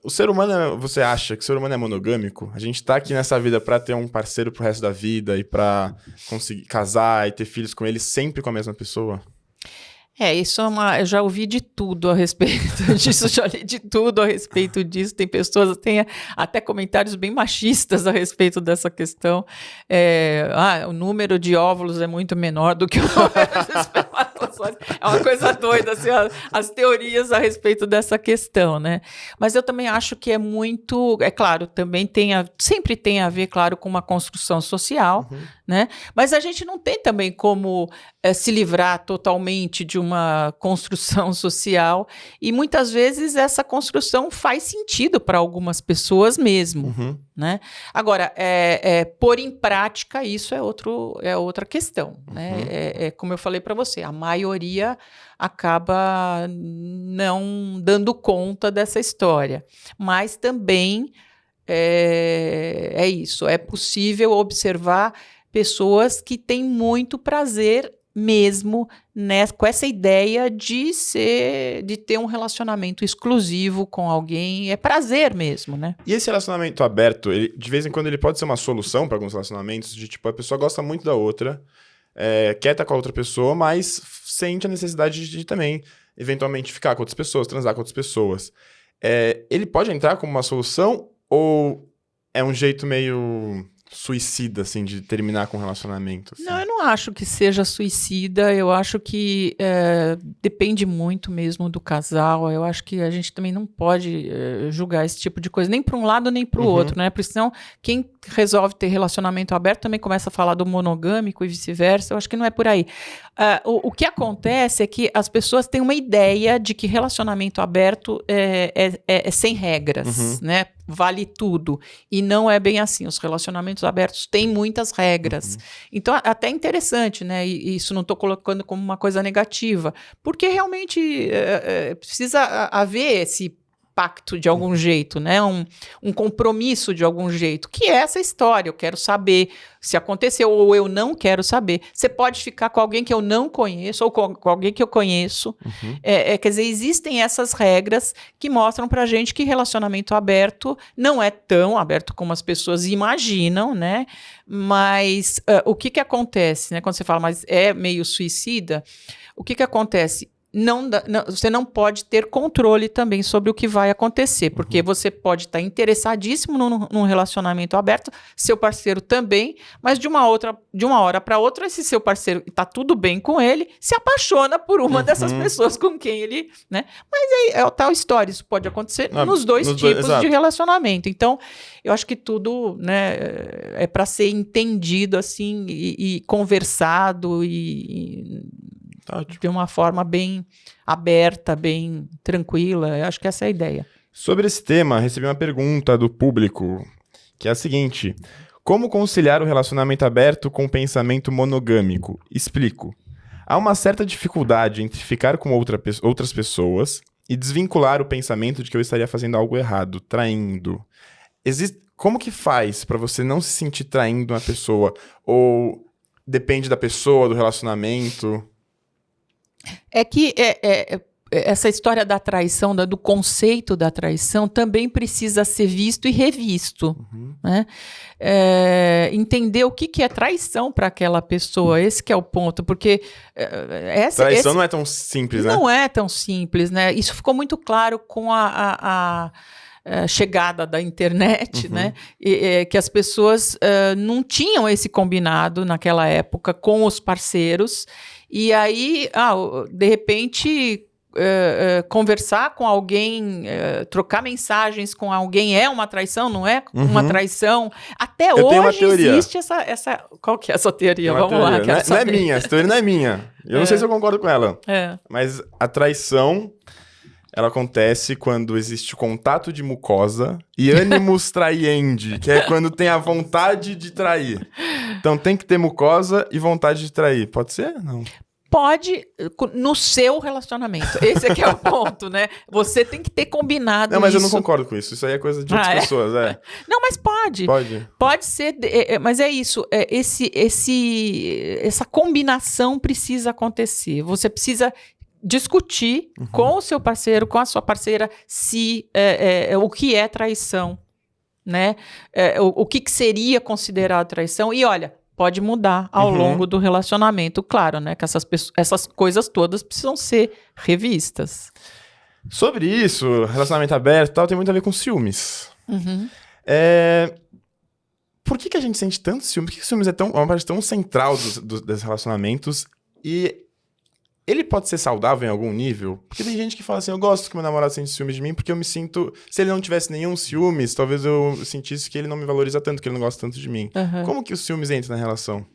O ser humano, você acha que o ser humano é monogâmico? A gente tá aqui nessa vida pra ter um parceiro pro resto da vida e pra conseguir casar e ter filhos com ele sempre com a mesma pessoa? Isso eu já ouvi de tudo a respeito disso, já li de tudo a respeito disso. Tem pessoas, tem até comentários bem machistas a respeito dessa questão. O número de óvulos é muito menor do que o número de espermatozoides. É uma coisa doida, assim, as teorias a respeito dessa questão, né? Mas eu também acho que é muito, claro, também sempre tem a ver, claro, com uma construção social, né? Mas a gente não tem também como se livrar totalmente de uma construção social, e muitas vezes essa construção faz sentido para algumas pessoas mesmo, né? Agora, pôr em prática isso é outra questão, né? Como eu falei para você, a maioria acaba não dando conta dessa história, mas também isso, é possível observar pessoas que têm muito prazer mesmo com essa ideia de ter um relacionamento exclusivo com alguém, é prazer mesmo, né? E esse relacionamento aberto, de vez em quando ele pode ser uma solução para alguns relacionamentos, de tipo, a pessoa gosta muito da outra, quer estar com a outra pessoa, mas sente a necessidade de também, eventualmente, ficar com outras pessoas, transar com outras pessoas. Ele pode entrar como uma solução ou é um jeito meio suicida, assim, de terminar com um relacionamento? Assim? Não, eu não acho que seja suicida, eu acho que depende muito mesmo do casal, eu acho que a gente também não pode julgar esse tipo de coisa, nem para um lado nem para o outro, né? Porque senão quem resolve ter relacionamento aberto também começa a falar do monogâmico e vice-versa, eu acho que não é por aí. O que acontece é que as pessoas têm uma ideia de que relacionamento aberto é sem regras, né? Vale tudo. E não é bem assim. Os relacionamentos abertos têm muitas regras. Então, até é interessante, né? E isso não estou colocando como uma coisa negativa, porque realmente precisa haver esse pacto de algum jeito, né? Um compromisso de algum jeito, que é essa história. Eu quero saber se aconteceu ou eu não quero saber. Você pode ficar com alguém que eu não conheço ou com alguém que eu conheço. Quer dizer, existem essas regras que mostram pra gente que relacionamento aberto não é tão aberto como as pessoas imaginam, né? Mas o que acontece, né? Quando você fala, mas é meio suicida, o que acontece? Você não pode ter controle também sobre o que vai acontecer, porque você pode estar interessadíssimo num relacionamento aberto, seu parceiro também, mas de uma hora para outra, esse seu parceiro está tudo bem com ele, se apaixona por uma dessas pessoas com quem ele, né? Mas aí é tal história, isso pode acontecer nos dois tipos de relacionamento. Então, eu acho que tudo, né, é para ser entendido assim e conversado de uma forma bem aberta, bem tranquila. Eu acho que essa é a ideia. Sobre esse tema, recebi uma pergunta do público, que é a seguinte: como conciliar o relacionamento aberto com o pensamento monogâmico? Explico. Há uma certa dificuldade entre ficar com outras pessoas e desvincular o pensamento de que eu estaria fazendo algo errado, traindo. Como que faz para você não se sentir traindo uma pessoa? Ou depende da pessoa, do relacionamento? É que essa história da traição, do conceito da traição, também precisa ser visto e revisto. Né? Entender o que é traição para aquela pessoa, esse que é o ponto, porque... traição não é tão simples, né? Não é tão simples, né? Isso ficou muito claro com a chegada da internet, né? Que as pessoas não tinham esse combinado naquela época com os parceiros, e aí, de repente, conversar com alguém, trocar mensagens com alguém é uma traição, não é uma traição? Até hoje existe essa... Qual que é essa teoria? Vamos lá. Não é minha, essa teoria não é minha. Eu não sei se eu concordo com ela. Mas a traição... ela acontece quando existe o contato de mucosa e animus traiendi, que é quando tem a vontade de trair. Então tem que ter mucosa e vontade de trair. Pode ser? Não. Pode, no seu relacionamento. Esse aqui é o ponto, né? Você tem que ter combinado isso. Não, mas eu não concordo com isso. Isso aí é coisa de outras pessoas, Não, mas pode. Pode ser, mas é isso. Essa combinação precisa acontecer. Você precisa discutir com o seu parceiro, com a sua parceira, se o que é traição, né? O que seria considerado traição. E olha, pode mudar ao longo do relacionamento, claro, né? Que essas coisas todas precisam ser revistas. Sobre isso, relacionamento aberto e tal, tem muito a ver com ciúmes. Por que a gente sente tanto ciúme? Por que ciúmes é uma parte tão central dos relacionamentos? E ele pode ser saudável em algum nível? Porque tem gente que fala assim, eu gosto que meu namorado sente ciúmes de mim, porque eu me sinto... Se ele não tivesse nenhum ciúmes, talvez eu sentisse que ele não me valoriza tanto, que ele não gosta tanto de mim. Como que os ciúmes entram na relação?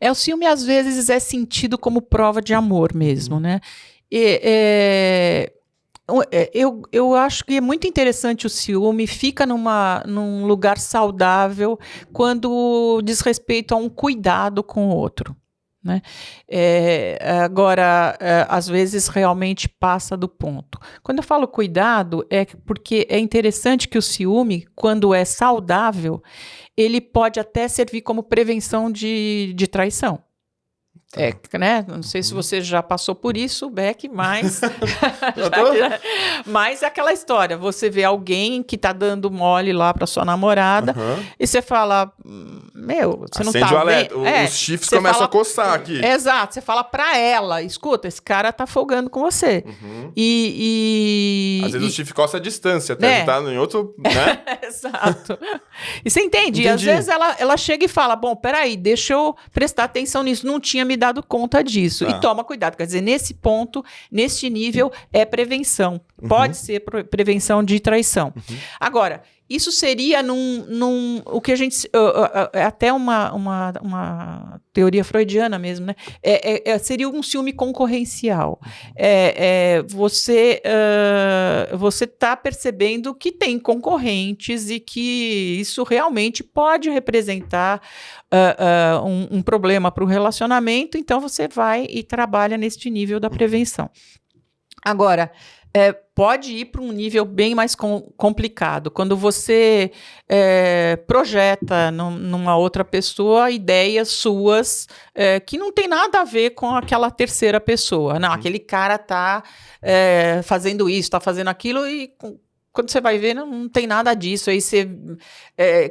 O ciúme, às vezes, é sentido como prova de amor mesmo, né? Eu acho que é muito interessante o ciúme, fica num lugar saudável quando diz respeito a um cuidado com o outro. Né? Agora, às vezes realmente passa do ponto. Quando eu falo cuidado, é porque é interessante que o ciúme, quando é saudável, ele pode até servir como prevenção de traição. Né? Não sei se você já passou por isso, Beck, mas... mas é aquela história. Você vê alguém que tá dando mole lá pra sua namorada e você fala... você não tá o alerta. vendo? Os chifres começam a coçar aqui. Exato. Você fala pra ela, escuta, esse cara tá folgando com você. Às vezes o chifre coça a distância, até tá em outro... Né? Exato. E você entende? E às vezes ela chega e fala, bom, peraí, deixa eu prestar atenção nisso. Não tinha me dado conta disso. E toma cuidado. Quer dizer, nesse ponto, neste nível, é prevenção. Pode ser prevenção de traição. Agora, isso seria o que a gente... É até uma teoria freudiana mesmo, né? Seria um ciúme concorrencial. Você está percebendo que tem concorrentes e que isso realmente pode representar um problema para o relacionamento, então você vai e trabalha neste nível da prevenção. Agora, pode ir para um nível bem mais complicado. Quando você projeta numa outra pessoa ideias suas que não tem nada a ver com aquela terceira pessoa. Não, aquele cara está fazendo isso, está fazendo aquilo e... Quando você vai ver, não tem nada disso. Aí você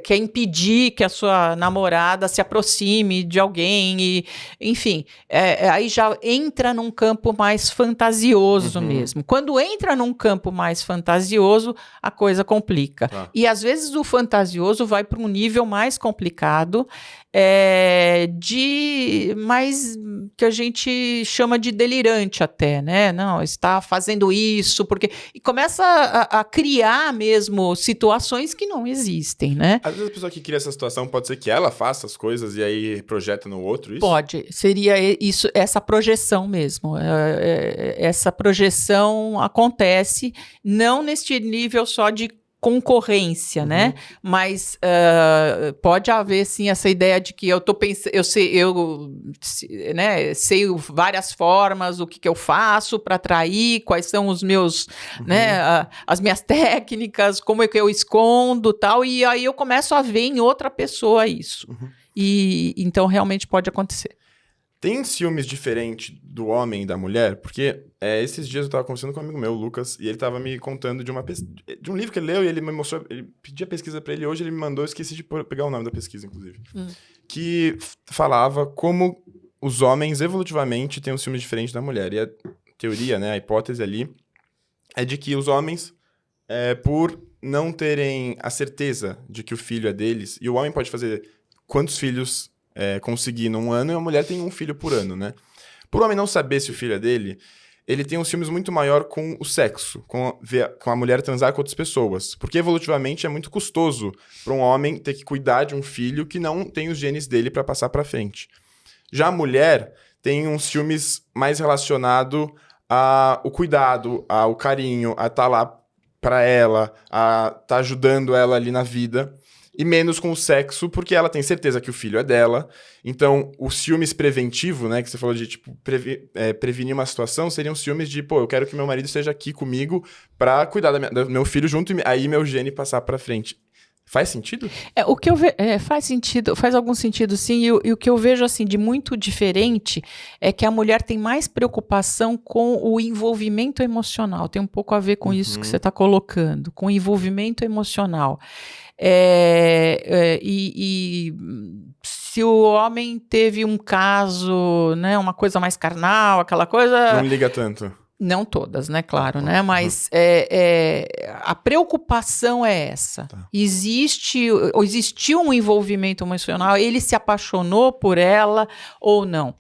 quer impedir que a sua namorada se aproxime de alguém. Enfim, aí já entra num campo mais fantasioso mesmo. Quando entra num campo mais fantasioso, a coisa complica. E às vezes o fantasioso vai para um nível mais complicado, mais que a gente chama de delirante até, né? Não, está fazendo isso, porque... E começa a criar mesmo situações que não existem, né? Às vezes a pessoa que cria essa situação pode ser que ela faça as coisas e aí projeta no outro, isso? Pode, seria isso, essa projeção mesmo. Essa projeção acontece não neste nível só de concorrência, né? Mas pode haver, sim, essa ideia de que eu tô pensando, sei várias formas, o que eu faço para atrair, quais são os meus, né, as minhas técnicas, como é que eu escondo, tal, e aí eu começo a ver em outra pessoa isso. E então realmente pode acontecer. Tem ciúmes diferentes do homem e da mulher? Porque esses dias eu tava conversando com um amigo meu, o Lucas, e ele tava me contando de um livro que ele leu e ele me mostrou, ele pediu a pesquisa pra ele, hoje ele me mandou, eu esqueci de pegar o nome da pesquisa, inclusive, que falava como os homens evolutivamente têm um ciúme diferente da mulher. E a teoria, né, a hipótese ali, é de que os homens, por não terem a certeza de que o filho é deles, e o homem pode fazer quantos filhos... conseguir num ano, e a mulher tem um filho por ano, né? Por o homem não saber se o filho é dele, ele tem um ciúmes muito maior com o sexo, com a mulher transar com outras pessoas. Porque evolutivamente é muito custoso para um homem ter que cuidar de um filho que não tem os genes dele para passar para frente. Já a mulher tem um ciúmes mais relacionado ao cuidado, ao carinho, a estar lá para ela, a estar ajudando ela ali na vida. E menos com o sexo, porque ela tem certeza que o filho é dela. Então, o ciúmes preventivo, né, que você falou de, tipo, prevenir uma situação, seriam ciúmes de, eu quero que meu marido esteja aqui comigo pra cuidar do meu filho junto, e aí meu gene passar pra frente. Faz sentido? O que eu faz sentido, faz algum sentido, sim. E o que eu vejo, assim, de muito diferente é que a mulher tem mais preocupação com o envolvimento emocional. Tem um pouco a ver com isso que você está colocando, com o envolvimento emocional. E se o homem teve um caso, né, uma coisa mais carnal, aquela coisa... Não liga tanto. Não todas, né, claro, né, mas a preocupação é essa. Existiu um envolvimento emocional, ele se apaixonou por ela ou não.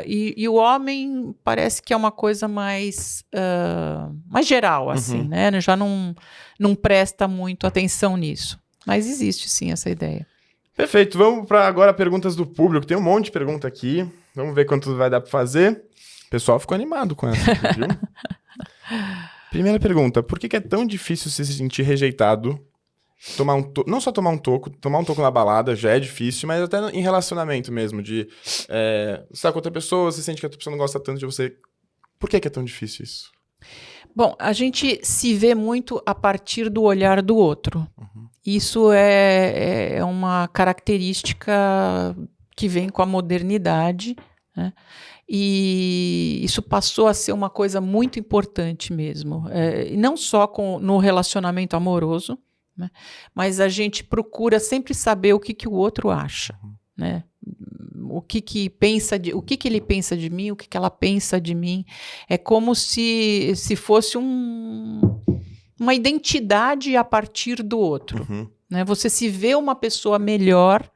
E o homem parece que é uma coisa mais geral, assim, né, já não presta muito atenção nisso. Mas existe, sim, essa ideia. Perfeito, vamos para agora perguntas do público. Tem um monte de pergunta aqui, vamos ver quanto vai dar para fazer. O pessoal ficou animado com essa, viu? Primeira pergunta, por que é tão difícil se sentir rejeitado? Não só tomar um toco na balada já é difícil, mas até em relacionamento mesmo, de você tá com outra pessoa, você sente que a outra pessoa não gosta tanto de você. Por que é tão difícil isso? Bom, a gente se vê muito a partir do olhar do outro. Isso é uma característica que vem com a modernidade, né? E isso passou a ser uma coisa muito importante mesmo, e não só no relacionamento amoroso, né? Mas a gente procura sempre saber o que o outro acha, né? O que ele pensa de mim, o que ela pensa de mim. É como se fosse uma identidade a partir do outro, né? Você se vê uma pessoa melhor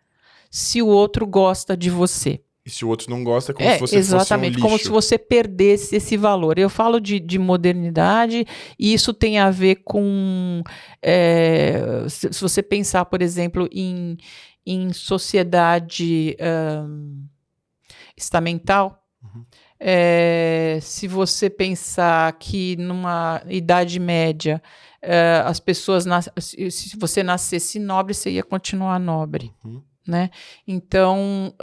se o outro gosta de você. E se o outro não gosta, é como se você exatamente, fosse um lixo. como se você perdesse esse valor. Eu falo de modernidade, e isso tem a ver com... se você pensar, por exemplo, em sociedade estamental, se você pensar que numa Idade Média, as pessoas... se você nascesse nobre, você ia continuar nobre. Né? Então,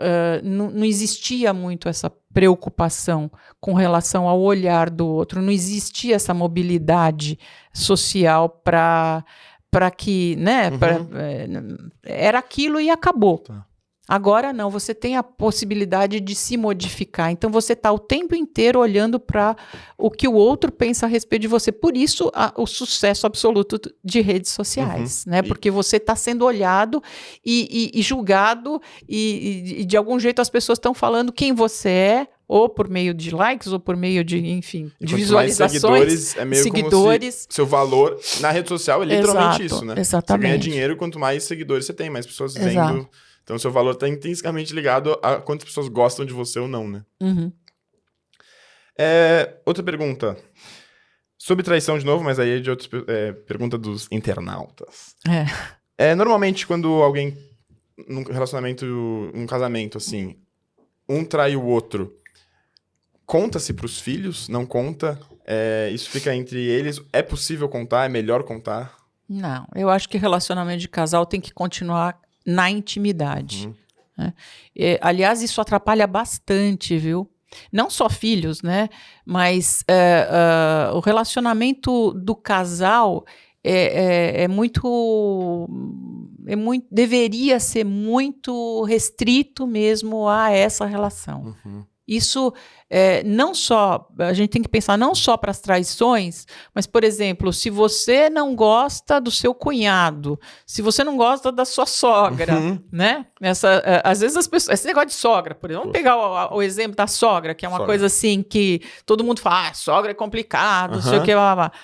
não existia muito essa preocupação com relação ao olhar do outro, não existia essa mobilidade social para que, né, era aquilo e acabou. Tá. Agora não, você tem a possibilidade de se modificar. Então você está o tempo inteiro olhando para o que o outro pensa a respeito de você. Por isso o sucesso absoluto de redes sociais, né? Porque você está sendo olhado e julgado, e de algum jeito as pessoas estão falando quem você é, ou por meio de likes, ou por meio de, enfim, de visualizações. Seguidores, é meio como se seu valor na rede social é literalmente isso, né? Exatamente. Você ganha dinheiro, quanto mais seguidores você tem, mais pessoas vendo. Então, o seu valor está intrinsecamente ligado a quantas pessoas gostam de você ou não, né? Outra pergunta. Sobre traição de novo, mas aí é de outros... pergunta dos internautas. Normalmente, quando alguém, num relacionamento, num casamento, assim, um trai o outro, conta-se pros filhos? Não conta? Isso fica entre eles? É possível contar? É melhor contar? Não, eu acho que relacionamento de casal tem que continuar na intimidade. Né? Aliás, isso atrapalha bastante, viu? Não só filhos, né? Mas o relacionamento do casal deveria ser muito restrito mesmo a essa relação. Isso não só, a gente tem que pensar não só para as traições, mas, por exemplo, se você não gosta do seu cunhado, se você não gosta da sua sogra, né? Às vezes as pessoas, esse negócio de sogra, por exemplo, vamos pegar o exemplo da sogra, que é uma coisa assim que todo mundo fala, sogra é complicado, não sei o que, blá, blá, blá.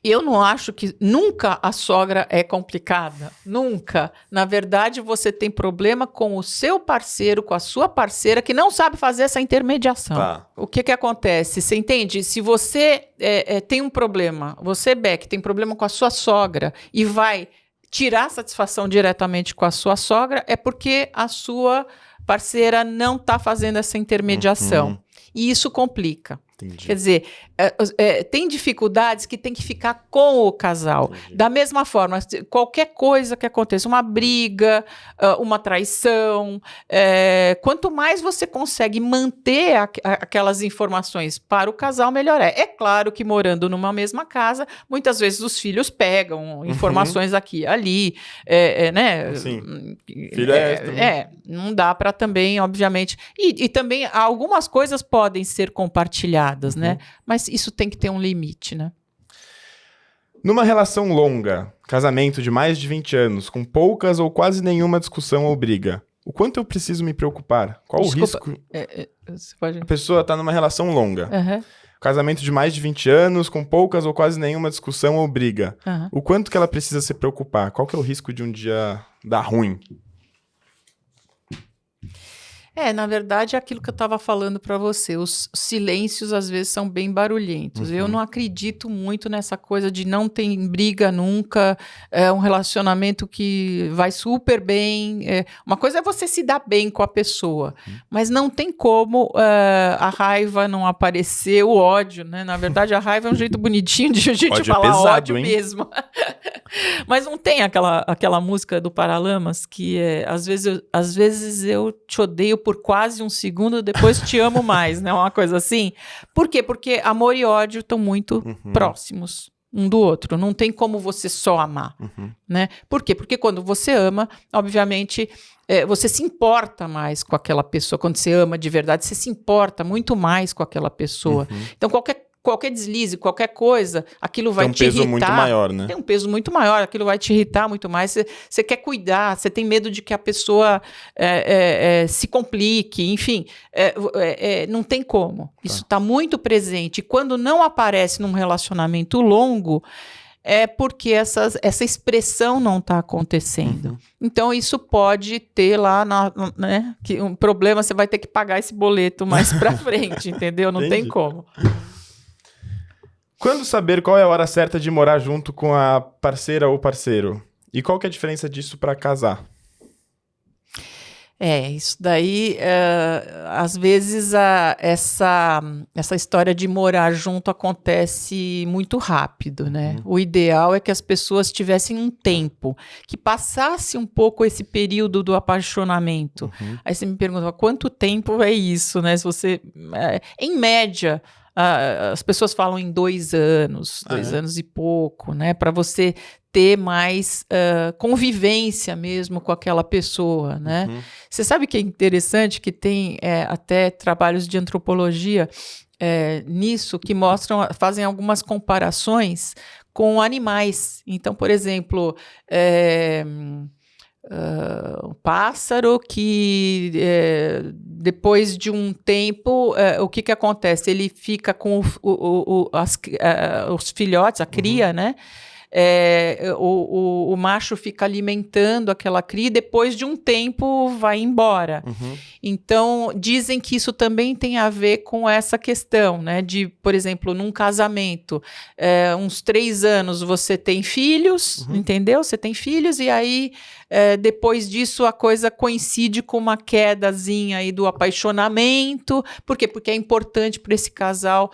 Eu não acho que nunca a sogra é complicada, nunca. Na verdade, você tem problema com o seu parceiro, com a sua parceira, que não sabe fazer essa intermediação. Tá. O que acontece? Você entende? Se você tem um problema, você, Beck, tem problema com a sua sogra e vai tirar satisfação diretamente com a sua sogra, é porque a sua parceira não está fazendo essa intermediação. E isso complica. Entendi. Quer dizer, tem dificuldades que tem que ficar com o casal. Entendi. Da mesma forma, qualquer coisa que aconteça, uma briga, uma traição, quanto mais você consegue manter aquelas informações para o casal, melhor é. É claro que morando numa mesma casa, muitas vezes os filhos pegam informações aqui e ali, né? Sim. Filho não dá para também, obviamente. E também algumas coisas podem ser compartilhadas, né? Mas isso tem que ter um limite, né? Numa relação longa, casamento de mais de 20 anos, com poucas ou quase nenhuma discussão ou briga, o quanto eu preciso me preocupar? Qual o risco? Você pode... A pessoa está numa relação longa. Casamento de mais de 20 anos, com poucas ou quase nenhuma discussão ou briga. O quanto que ela precisa se preocupar? Qual que é o risco de um dia dar ruim? Na verdade, é aquilo que eu estava falando para você. Os silêncios, às vezes, são bem barulhentos. Eu não acredito muito nessa coisa de não ter briga nunca, um relacionamento que vai super bem. Uma coisa é você se dar bem com a pessoa, mas não tem como a raiva não aparecer, o ódio, né? Na verdade, a raiva é um jeito bonitinho de a gente falar pesado, ódio mesmo. Mas não tem aquela música do Paralamas que às vezes eu te odeio por quase um segundo, depois te amo mais, né? Uma coisa assim. Por quê? Porque amor e ódio estão muito próximos, um do outro. Não tem como você só amar, né? Por quê? Porque quando você ama, obviamente, você se importa mais com aquela pessoa. Quando você ama de verdade, você se importa muito mais com aquela pessoa. Então, qualquer deslize, qualquer coisa, aquilo vai te irritar. Tem um peso muito maior, né? Tem um peso muito maior, aquilo vai te irritar muito mais. Você quer cuidar, você tem medo de que a pessoa se complique, enfim, não tem como. Isso está muito presente. E quando não aparece num relacionamento longo, é porque essa expressão não está acontecendo. Então, isso pode ter lá, né, que um problema, você vai ter que pagar esse boleto mais para frente, entendeu? Não tem como. Quando saber qual é a hora certa de morar junto com a parceira ou parceiro? E qual que é a diferença disso para casar? Isso daí, às vezes, essa história de morar junto acontece muito rápido, né? O ideal é que as pessoas tivessem um tempo, que passasse um pouco esse período do apaixonamento. Aí você me pergunta, quanto tempo é isso, né? Se você, em média, as pessoas falam em 2 anos, 2 anos e pouco, né? Para você ter mais convivência mesmo com aquela pessoa, né? Você sabe que é interessante que tem até trabalhos de antropologia nisso que fazem algumas comparações com animais. Então, por exemplo, um pássaro que depois de um tempo, o que acontece? Ele fica com os filhotes, a cria, né? O macho fica alimentando aquela cria e depois de um tempo vai embora. Então, dizem que isso também tem a ver com essa questão, né? De, por exemplo, num casamento, uns 3 anos você tem filhos, entendeu? Você tem filhos e aí, depois disso, a coisa coincide com uma quedazinha aí do apaixonamento. Por quê? Porque é importante para esse casal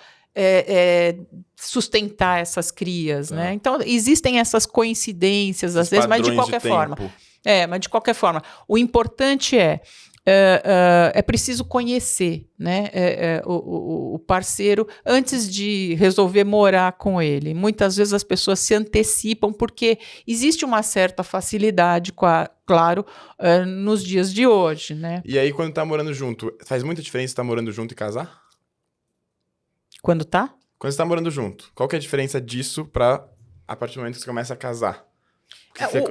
sustentar essas crias, né? Então, existem essas coincidências, às vezes, mas de qualquer forma. Mas de qualquer forma. O importante é preciso conhecer, né, o parceiro antes de resolver morar com ele. Muitas vezes as pessoas se antecipam porque existe uma certa facilidade, claro, nos dias de hoje, né? E aí, quando tá morando junto, faz muita diferença estar morando junto e casar? Quando tá? Quando você tá morando junto, qual que é a diferença disso pra a partir do momento que você começa a casar?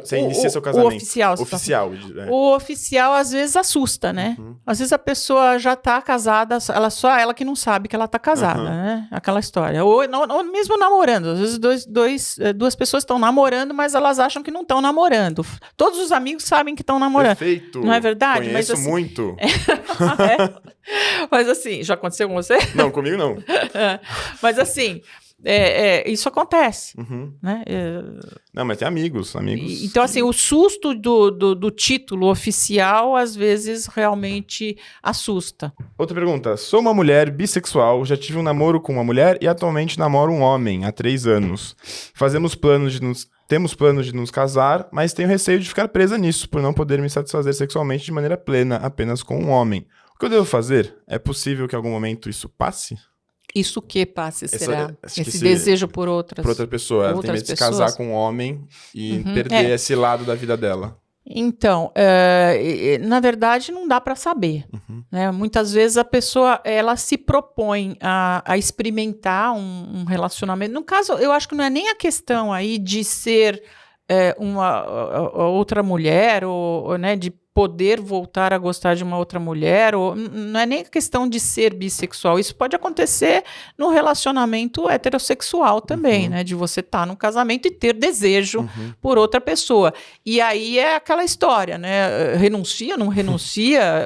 Você inicia seu casamento. O oficial. O oficial, às vezes, assusta, né? Às vezes a pessoa já tá casada, só ela que não sabe que ela tá casada, né? Aquela história. Ou mesmo namorando. Às vezes duas pessoas estão namorando, mas elas acham que não estão namorando. Todos os amigos sabem que estão namorando. Perfeito. Não é verdade? Conheço mas, assim, muito. Mas assim, já aconteceu com você? Não, comigo não. Mas assim... isso acontece, né? Não, mas tem amigos. Então, assim, o susto do título oficial, às vezes, realmente assusta. Outra pergunta. Sou uma mulher bissexual, já tive um namoro com uma mulher e atualmente namoro um homem há 3 anos. Temos planos de nos casar, mas tenho receio de ficar presa nisso, por não poder me satisfazer sexualmente de maneira plena, apenas com um homem. O que eu devo fazer? É possível que em algum momento isso passe? Isso que passe, será? Esse desejo por outra pessoa. Ela tem medo de se casar com um homem e perder esse lado da vida dela. Então, na verdade, não dá para saber. Né? Muitas vezes a pessoa ela se propõe a experimentar um relacionamento. No caso, eu acho que não é nem a questão aí de ser uma outra mulher ou né, de poder voltar a gostar de uma outra mulher, ou não é nem questão de ser bissexual, isso pode acontecer no relacionamento heterossexual também, né, de você estar num casamento e ter desejo por outra pessoa, e aí é aquela história, né, renuncia, não renuncia,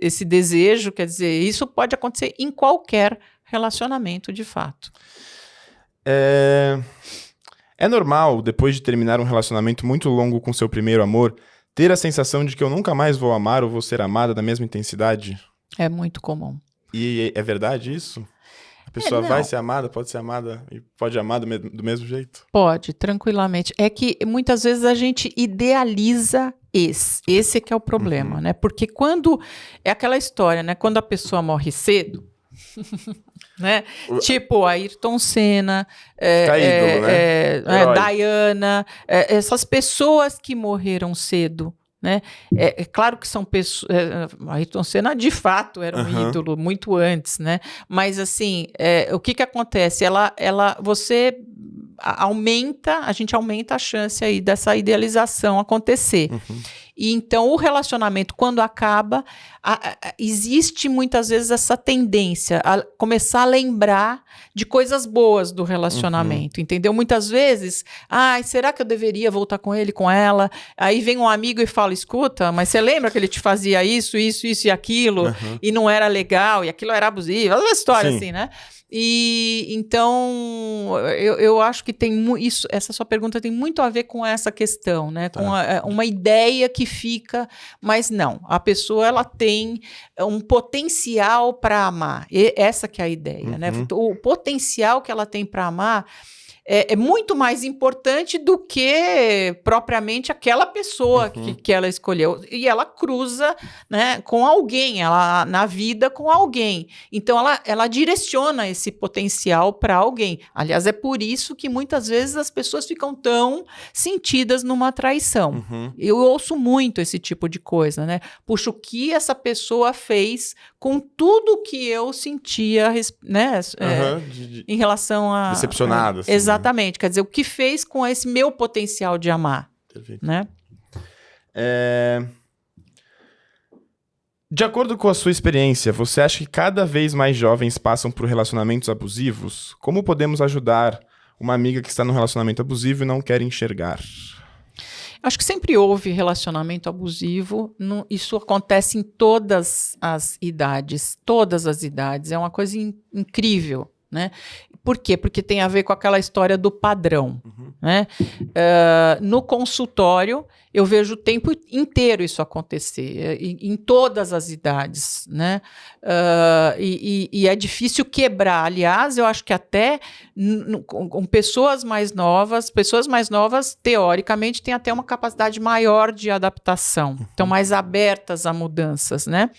esse desejo, quer dizer, isso pode acontecer em qualquer relacionamento de fato. É normal, depois de terminar um relacionamento muito longo com seu primeiro amor, ter a sensação de que eu nunca mais vou amar ou vou ser amada da mesma intensidade? É muito comum. E é verdade isso? A pessoa vai ser amada, pode ser amada e pode amar do mesmo jeito? Pode, tranquilamente. É que muitas vezes a gente idealiza esse é que é o problema, né? Porque quando... É aquela história, né? Quando a pessoa morre cedo, Né? Tipo Ayrton Senna, ídolo, né? Diana, essas pessoas que morreram cedo. Né? É claro que são pessoas. Ayrton Senna de fato era um ídolo muito antes, né? Mas assim, o que acontece? Você a gente aumenta a chance aí dessa idealização acontecer. E então o relacionamento, quando acaba, existe muitas vezes essa tendência a começar a lembrar de coisas boas do relacionamento, entendeu? Muitas vezes, será que eu deveria voltar com ele, com ela? Aí vem um amigo e fala, escuta, mas você lembra que ele te fazia isso e aquilo, e não era legal, e aquilo era abusivo, uma história assim, né? E então eu acho que tem isso, essa sua pergunta tem muito a ver com essa questão, né? Com uma ideia que fica, mas não, a pessoa ela tem um potencial para amar, essa que é a ideia, né? O potencial que ela tem para amar é muito mais importante do que propriamente aquela pessoa que ela escolheu. E ela cruza, né, com alguém, ela na vida com alguém. Então, ela direciona esse potencial para alguém. Aliás, é por isso que muitas vezes as pessoas ficam tão sentidas numa traição. Eu ouço muito esse tipo de coisa, né? Puxa, o que essa pessoa fez com tudo que eu sentia, né, em relação a... Decepcionado. Assim, exatamente. Quer dizer, o que fez com esse meu potencial de amar. Perfeito. Né? De acordo com a sua experiência, você acha que cada vez mais jovens passam por relacionamentos abusivos? Como podemos ajudar uma amiga que está num relacionamento abusivo e não quer enxergar? Acho que sempre houve relacionamento abusivo. Isso acontece em todas as idades. Todas as idades. É uma coisa incrível, né? Por quê? Porque tem a ver com aquela história do padrão. Né? No consultório, eu vejo o tempo inteiro isso acontecer, em todas as idades. Né? E é difícil quebrar. Aliás, eu acho que até com pessoas mais novas, teoricamente, têm até uma capacidade maior de adaptação, estão mais abertas a mudanças, né?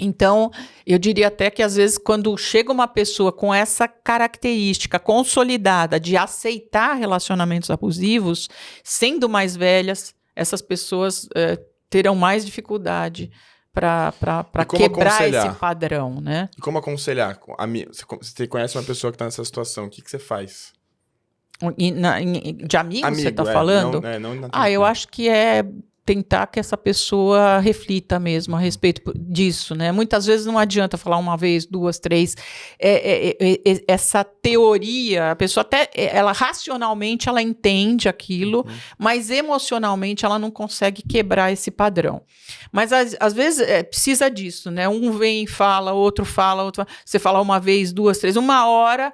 Então, eu diria até que, às vezes, quando chega uma pessoa com essa característica consolidada de aceitar relacionamentos abusivos, sendo mais velhas, essas pessoas terão mais dificuldade para quebrar esse padrão, né? E como aconselhar? Você conhece uma pessoa que está nessa situação, o que você faz? De amigo, você está falando? Não eu acho que é tentar que essa pessoa reflita mesmo a respeito disso, né? Muitas vezes não adianta falar uma vez, duas, três. Essa teoria, a pessoa até, ela racionalmente, ela entende aquilo, mas emocionalmente ela não consegue quebrar esse padrão. Mas às vezes precisa disso, né? Um vem e fala, outro fala, você fala uma vez, duas, três, uma hora...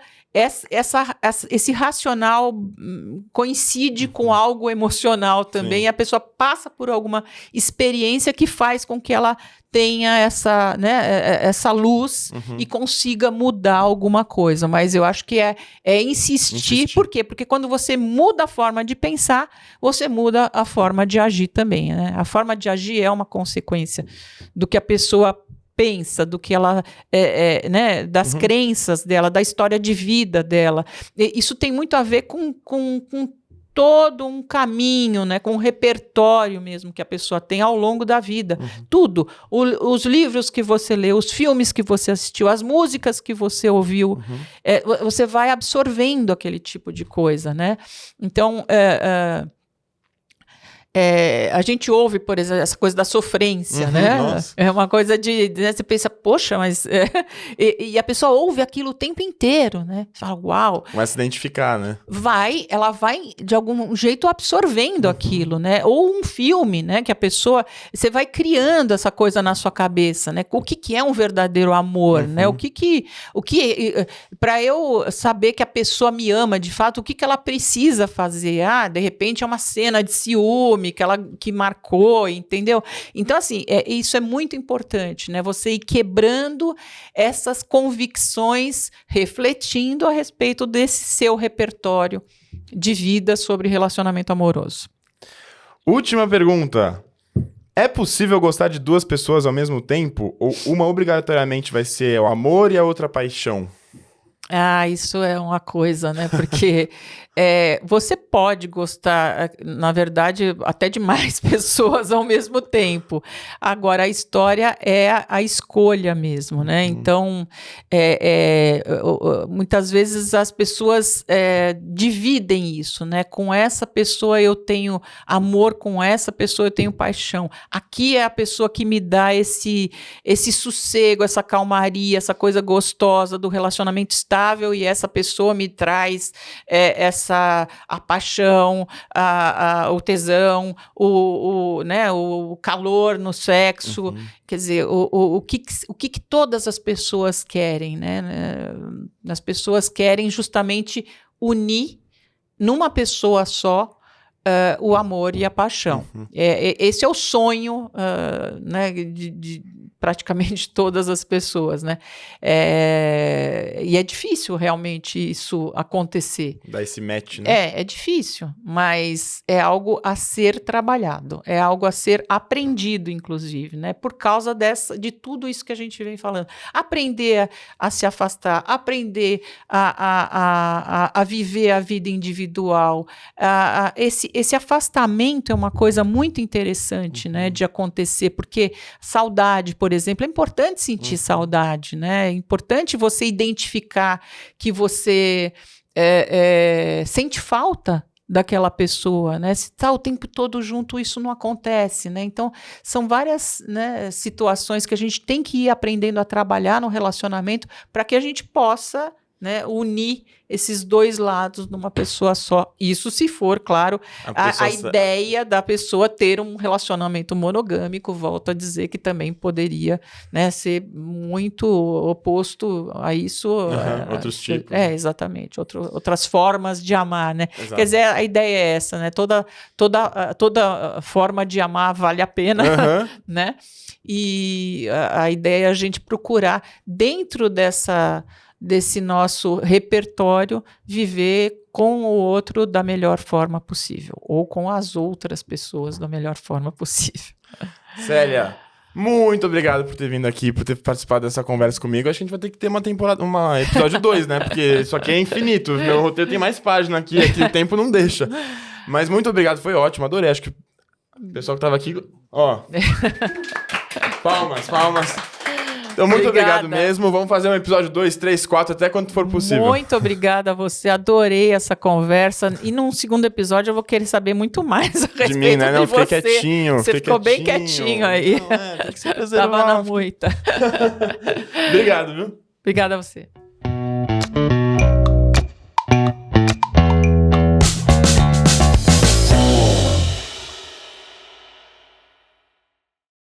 Esse racional coincide com algo emocional também, e a pessoa passa por alguma experiência que faz com que ela tenha essa luz e consiga mudar alguma coisa. Mas eu acho que é insistir. Por quê? Porque quando você muda a forma de pensar, você muda a forma de agir também. Né? A forma de agir é uma consequência do que a pessoa pensa, do que ela, né, das crenças dela, da história de vida dela. Isso tem muito a ver com todo um caminho, né, com um repertório mesmo que a pessoa tem ao longo da vida. Tudo. Os livros que você leu, os filmes que você assistiu, as músicas que você ouviu, você vai absorvendo aquele tipo de coisa, né? Então, a gente ouve, por exemplo, essa coisa da sofrência, né? Nossa. É uma coisa né, você pensa, poxa, mas... E a pessoa ouve aquilo o tempo inteiro, né? Você fala, uau. Vai se identificar, né? Ela vai, de algum jeito, absorvendo aquilo, né? Ou um filme, né? Que a pessoa... Você vai criando essa coisa na sua cabeça, né? O que é um verdadeiro amor, né? Para eu saber que a pessoa me ama, de fato, o que ela precisa fazer? De repente é uma cena de ciúme, que marcou, entendeu? Então, assim, isso é muito importante, né? Você ir quebrando essas convicções, refletindo a respeito desse seu repertório de vida sobre relacionamento amoroso. Última pergunta. É possível gostar de duas pessoas ao mesmo tempo? Ou uma obrigatoriamente vai ser o amor e a outra a paixão? Isso é uma coisa, né? Porque você pode gostar, na verdade, até de mais pessoas ao mesmo tempo. Agora, a história é a escolha mesmo, né? Então, muitas vezes as pessoas dividem isso, né? Com essa pessoa eu tenho amor, com essa pessoa eu tenho paixão. Aqui é a pessoa que me dá esse sossego, essa calmaria, essa coisa gostosa do relacionamento estável, e essa pessoa me traz a paixão, o tesão, né, o calor no sexo. Quer dizer, o que todas as pessoas querem, né? As pessoas querem justamente unir numa pessoa só o amor e a paixão. Esse é o sonho, né, de praticamente todas as pessoas, né? E é difícil realmente isso acontecer. Dar esse match, né? É difícil, mas é algo a ser trabalhado, é algo a ser aprendido, inclusive, né? Por causa de tudo isso que a gente vem falando. Aprender a se afastar, aprender a viver a vida individual. Esse afastamento é uma coisa muito interessante, né, de acontecer, porque saudade, por exemplo, é importante sentir saudade, né? É importante você identificar que você sente falta daquela pessoa, né? Se está o tempo todo junto, isso não acontece, né? Então, são várias, né, situações que a gente tem que ir aprendendo a trabalhar no relacionamento para que a gente possa, né, unir esses dois lados numa pessoa só. Isso se for, claro, a ideia da pessoa ter um relacionamento monogâmico, volto a dizer que também poderia, né, ser muito oposto a isso. Outros tipos. Exatamente. Outras formas de amar, né? Exato. Quer dizer, a ideia é essa, né? Toda forma de amar vale a pena, né? E a ideia é a gente procurar, dentro desse nosso repertório, viver com o outro da melhor forma possível, ou com as outras pessoas da melhor forma possível. Célia, muito obrigado por ter vindo aqui, por ter participado dessa conversa comigo. Acho que a gente vai ter que ter uma episódio 2, né? Porque isso aqui é infinito. Meu roteiro tem mais página aqui o tempo não deixa. Mas muito obrigado, foi ótimo, adorei. Acho que o pessoal que tava aqui... Ó. Palmas. Então, muito obrigado mesmo. Vamos fazer um episódio 2, 3, 4, até quanto for possível. Muito obrigada a você. Adorei essa conversa. E num segundo episódio eu vou querer saber muito mais a respeito de mim, né? Não, fiquei quietinho. Você ficou bem quietinho aí. Não, tem que ser reservado. Tava na moita. Obrigado, viu? Obrigada a você.